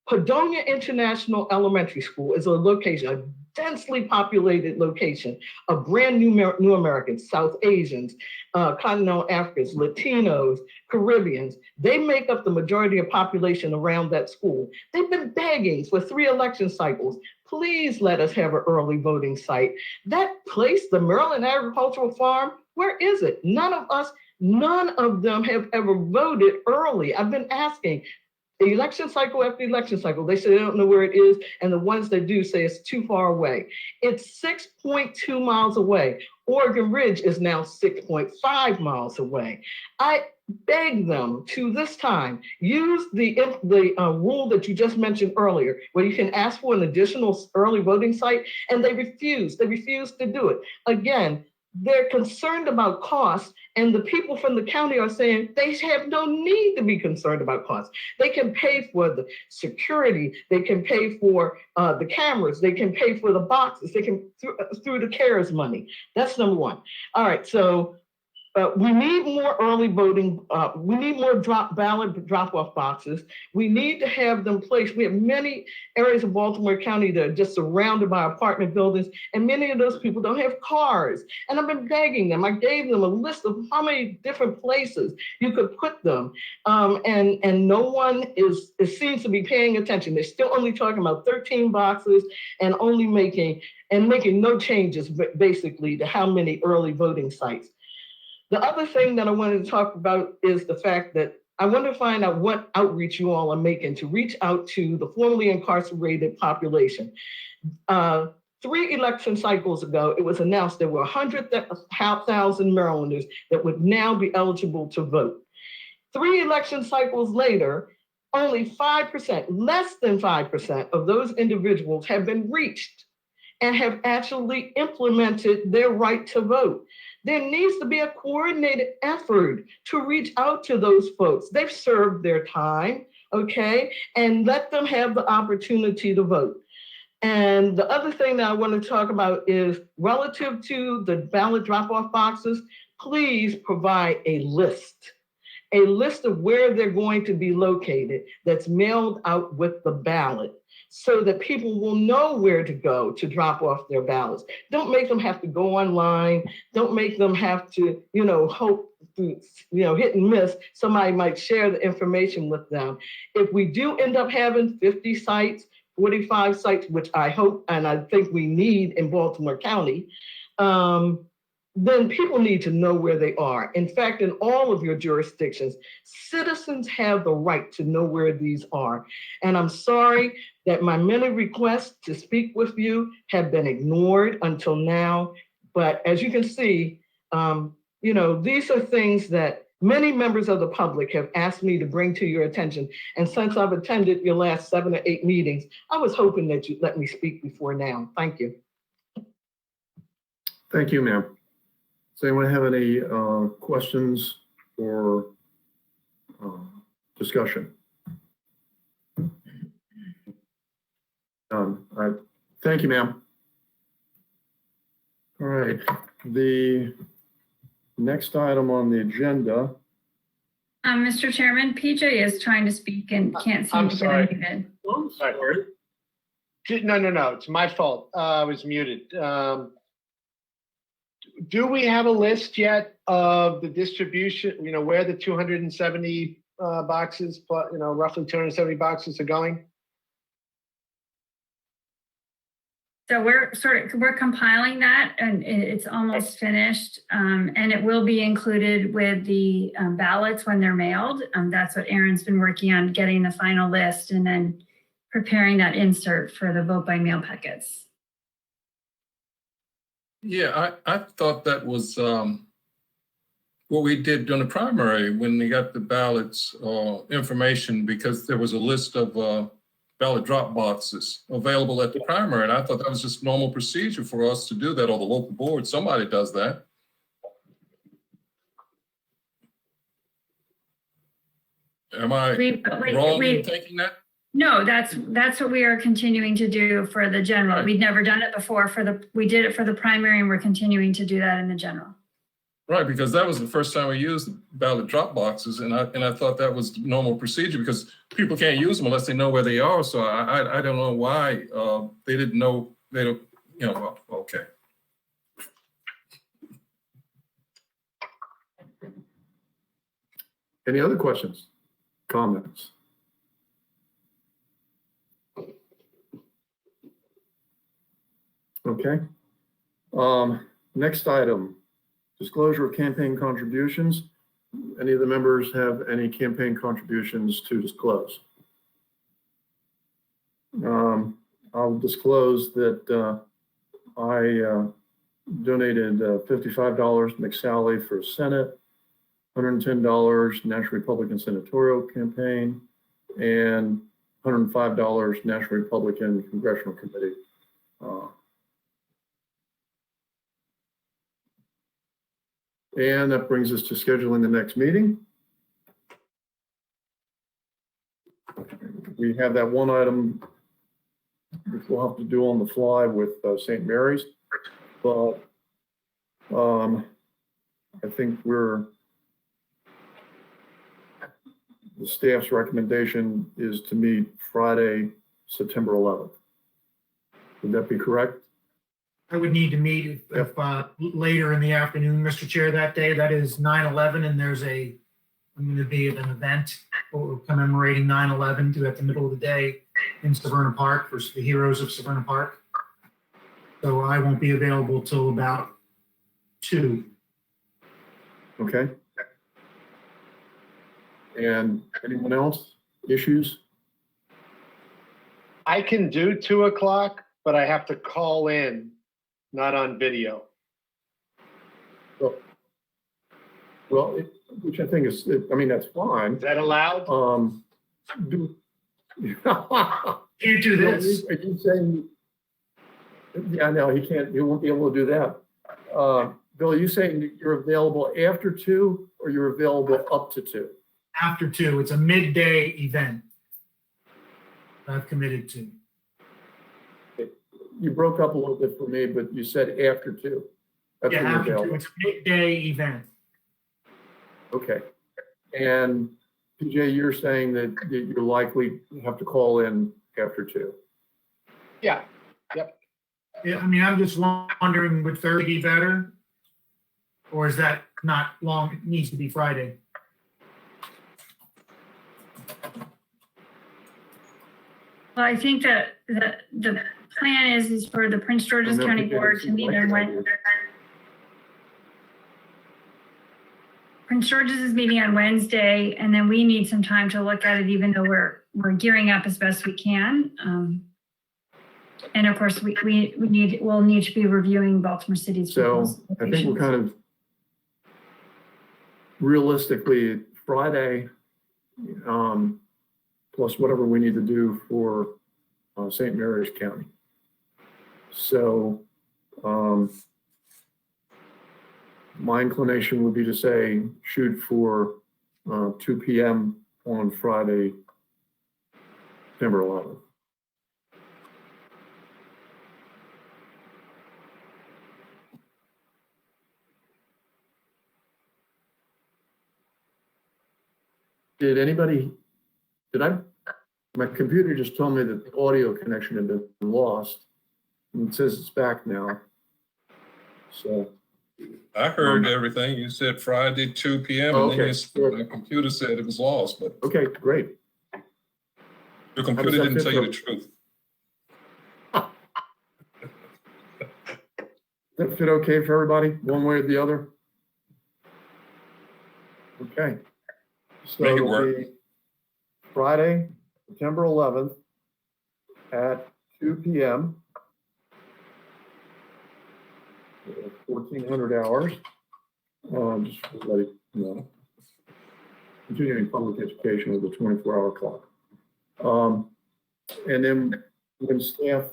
Padonia International Elementary School is a location, a densely populated location of brand new Americans, South Asians, continental Africans, Latinos, Caribbeans. They make up the majority of population around that school. They've been begging for 3 election cycles. Please let us have an early voting site. That place, the Maryland Agricultural Farm, where is it? None of them have ever voted early. I've been asking. Election cycle after election cycle, they say they don't know where it is, and the ones that do say it's too far away. It's 6.2 miles away. Oregon Ridge is now 6.5 miles away. I beg them to this time use the rule that you just mentioned earlier, where you can ask for an additional early voting site, and they refuse. They refuse to do it. Again, they're concerned about costs, and the people from the county are saying they have no need to be concerned about costs. They can pay for the security, they can pay for the cameras, they can pay for the boxes, they can through the CARES money. That's number one. All right, so we need more early voting. We need more ballot drop-off boxes. We need to have them placed. We have many areas of Baltimore County that are just surrounded by apartment buildings, and many of those people don't have cars. And I've been begging them. I gave them a list of how many different places you could put them, and no one seems to be paying attention. They're still only talking about 13 boxes and only making no changes, basically, to how many early voting sites. The other thing that I wanted to talk about is the fact that I want to find out what outreach you all are making to reach out to the formerly incarcerated population. 3 election cycles ago, it was announced there were 100,000 Marylanders that would now be eligible to vote. 3 election cycles later, only 5%, less than 5% of those individuals have been reached and have actually implemented their right to vote. There needs to be a coordinated effort to reach out to those folks. They've served their time, okay? And let them have the opportunity to vote. And the other thing that I want to talk about is relative to the ballot drop-off boxes, please provide a list of where they're going to be located that's mailed out with the ballot, so that people will know where to go to drop off their ballots. Don't make them have to go online. Don't make them have to, hope to, hit and miss. Somebody might share the information with them. If we do end up having 50 sites, 45 sites, which I hope and I think we need in Baltimore County, then people need to know where they are. In fact, in all of your jurisdictions, citizens have the right to know where these are. And I'm sorry that my many requests to speak with you have been ignored until now. But as you can see, these are things that many members of the public have asked me to bring to your attention. And since I've attended your last 7 or 8 meetings, I was hoping that you'd let me speak before now. Thank you. Thank you, ma'am. Does anyone have any questions or discussion? Thank you, ma'am. All right, the next item on the agenda. Mr. Chairman, PJ is trying to speak and can't seem to get anything. Sorry. No, it's my fault. I was muted. Do we have a list yet of the distribution, where the 270 boxes, roughly 270 boxes are going? So we're compiling that, and it's almost finished, and it will be included with the ballots when they're mailed. That's what Aaron's been working on, getting the final list and then preparing that insert for the vote by mail packets. Yeah, I thought that was what we did during the primary when we got the ballots information, because there was a list of ballot drop boxes available at the primary. And I thought that was just normal procedure for us to do that, or the local board, somebody does that. Am I wrong in thinking that? No, that's what we are continuing to do for the general. Right. We'd never done it before we did it for the primary, and we're continuing to do that in the general. Right, because that was the first time we used ballot drop boxes, and I thought that was normal procedure because people can't use them unless they know where they are. So I don't know why they didn't know. They don't, well, okay. Any other questions, comments? Okay. Next item, disclosure of campaign contributions. Any of the members have any campaign contributions to disclose? I'll disclose that I donated $55 to McSally for Senate, $110 National Republican Senatorial Campaign, and $105 National Republican Congressional Committee. And that brings us to scheduling the next meeting. We have that one item which we'll have to do on the fly with St. Mary's, but I think the staff's recommendation is to meet Friday, September 11th. Would that be correct? I would need to meet if later in the afternoon, Mr. Chair, that day. That is 9/11, and I'm going to be at an event commemorating 9/11 at the middle of the day in Severna Park for the Heroes of Severna Park. So I won't be available till about 2. Okay. And anyone else? Issues? I can do 2 o'clock, but I have to call in, not on video. Well, which I think is, that's fine. Is that allowed? Can't do this. Are you saying? Yeah, no, he won't be able to do that. Bill, are you saying that you're available after 2 or you're available up to 2? After 2. It's a midday event I've committed to. You broke up a little bit for me, but you said after 2. That's when you're After 2. available. It's a midday event. Okay. And PJ, you're saying that you're likely have to call in after 2. Yeah. Yep. Yeah, I'm just wondering, would Thursday be better? Or is that not long? It needs to be Friday. Well, I think that the plan is for the Prince George's County Board to meet on Wednesday. Prince George's is meeting on Wednesday, and then we need some time to look at it, even though we're gearing up as best we can. And of course, we'll need to be reviewing Baltimore City's. So I think we're kind of realistically Friday, plus whatever we need to do for St. Mary's County. So my inclination would be to say shoot for 2 p.m. on Friday, September 11th. My computer just told me that the audio connection had been lost. And it says it's back now. So. I heard everything. You said Friday, 2 p.m. Oh, and then okay. my computer said it was lost, but Okay, great. your computer didn't tell you the truth. Does that fit okay for everybody, one way or the other? Okay. So Make it it'll work. be Friday, September 11th at 2 p.m. 1400 hours. Just to let it know. Continuing public education with a 24-hour clock. And then when staff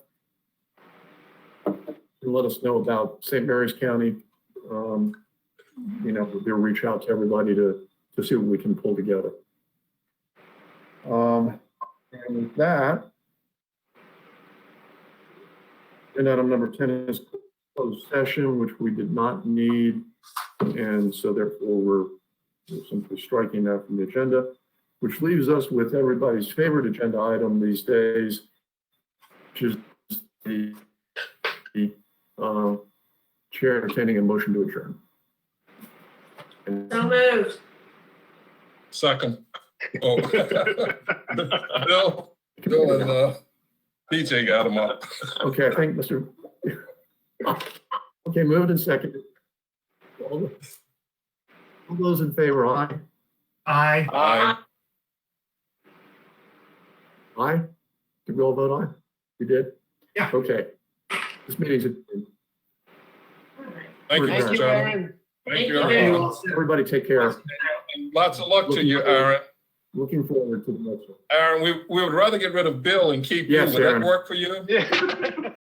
can let us know about St. Mary's County, they'll reach out to everybody to see what we can pull together. And with that, and item number 10 is closed session, which we did not need. And so therefore we're simply striking that from the agenda, which leaves us with everybody's favorite agenda item these days, which is the chair entertaining a motion to adjourn. So moved. Second. Oh. Bill and DJ got him up. Okay, I think Mr. Okay, moved and seconded. All those in favor, aye? Aye. Aye. Aye? Did we all vote aye? We did? Yeah. Okay. This meeting's adjourned. Thank you, Thank Mr. you, Chairman. Thank you, Thank you. everyone. Everybody take care. And lots of luck to you, Aaron. Looking forward to the next one. Aaron, we would rather get rid of Bill and keep you. Yes, Would Aaron. that work for you? Yeah.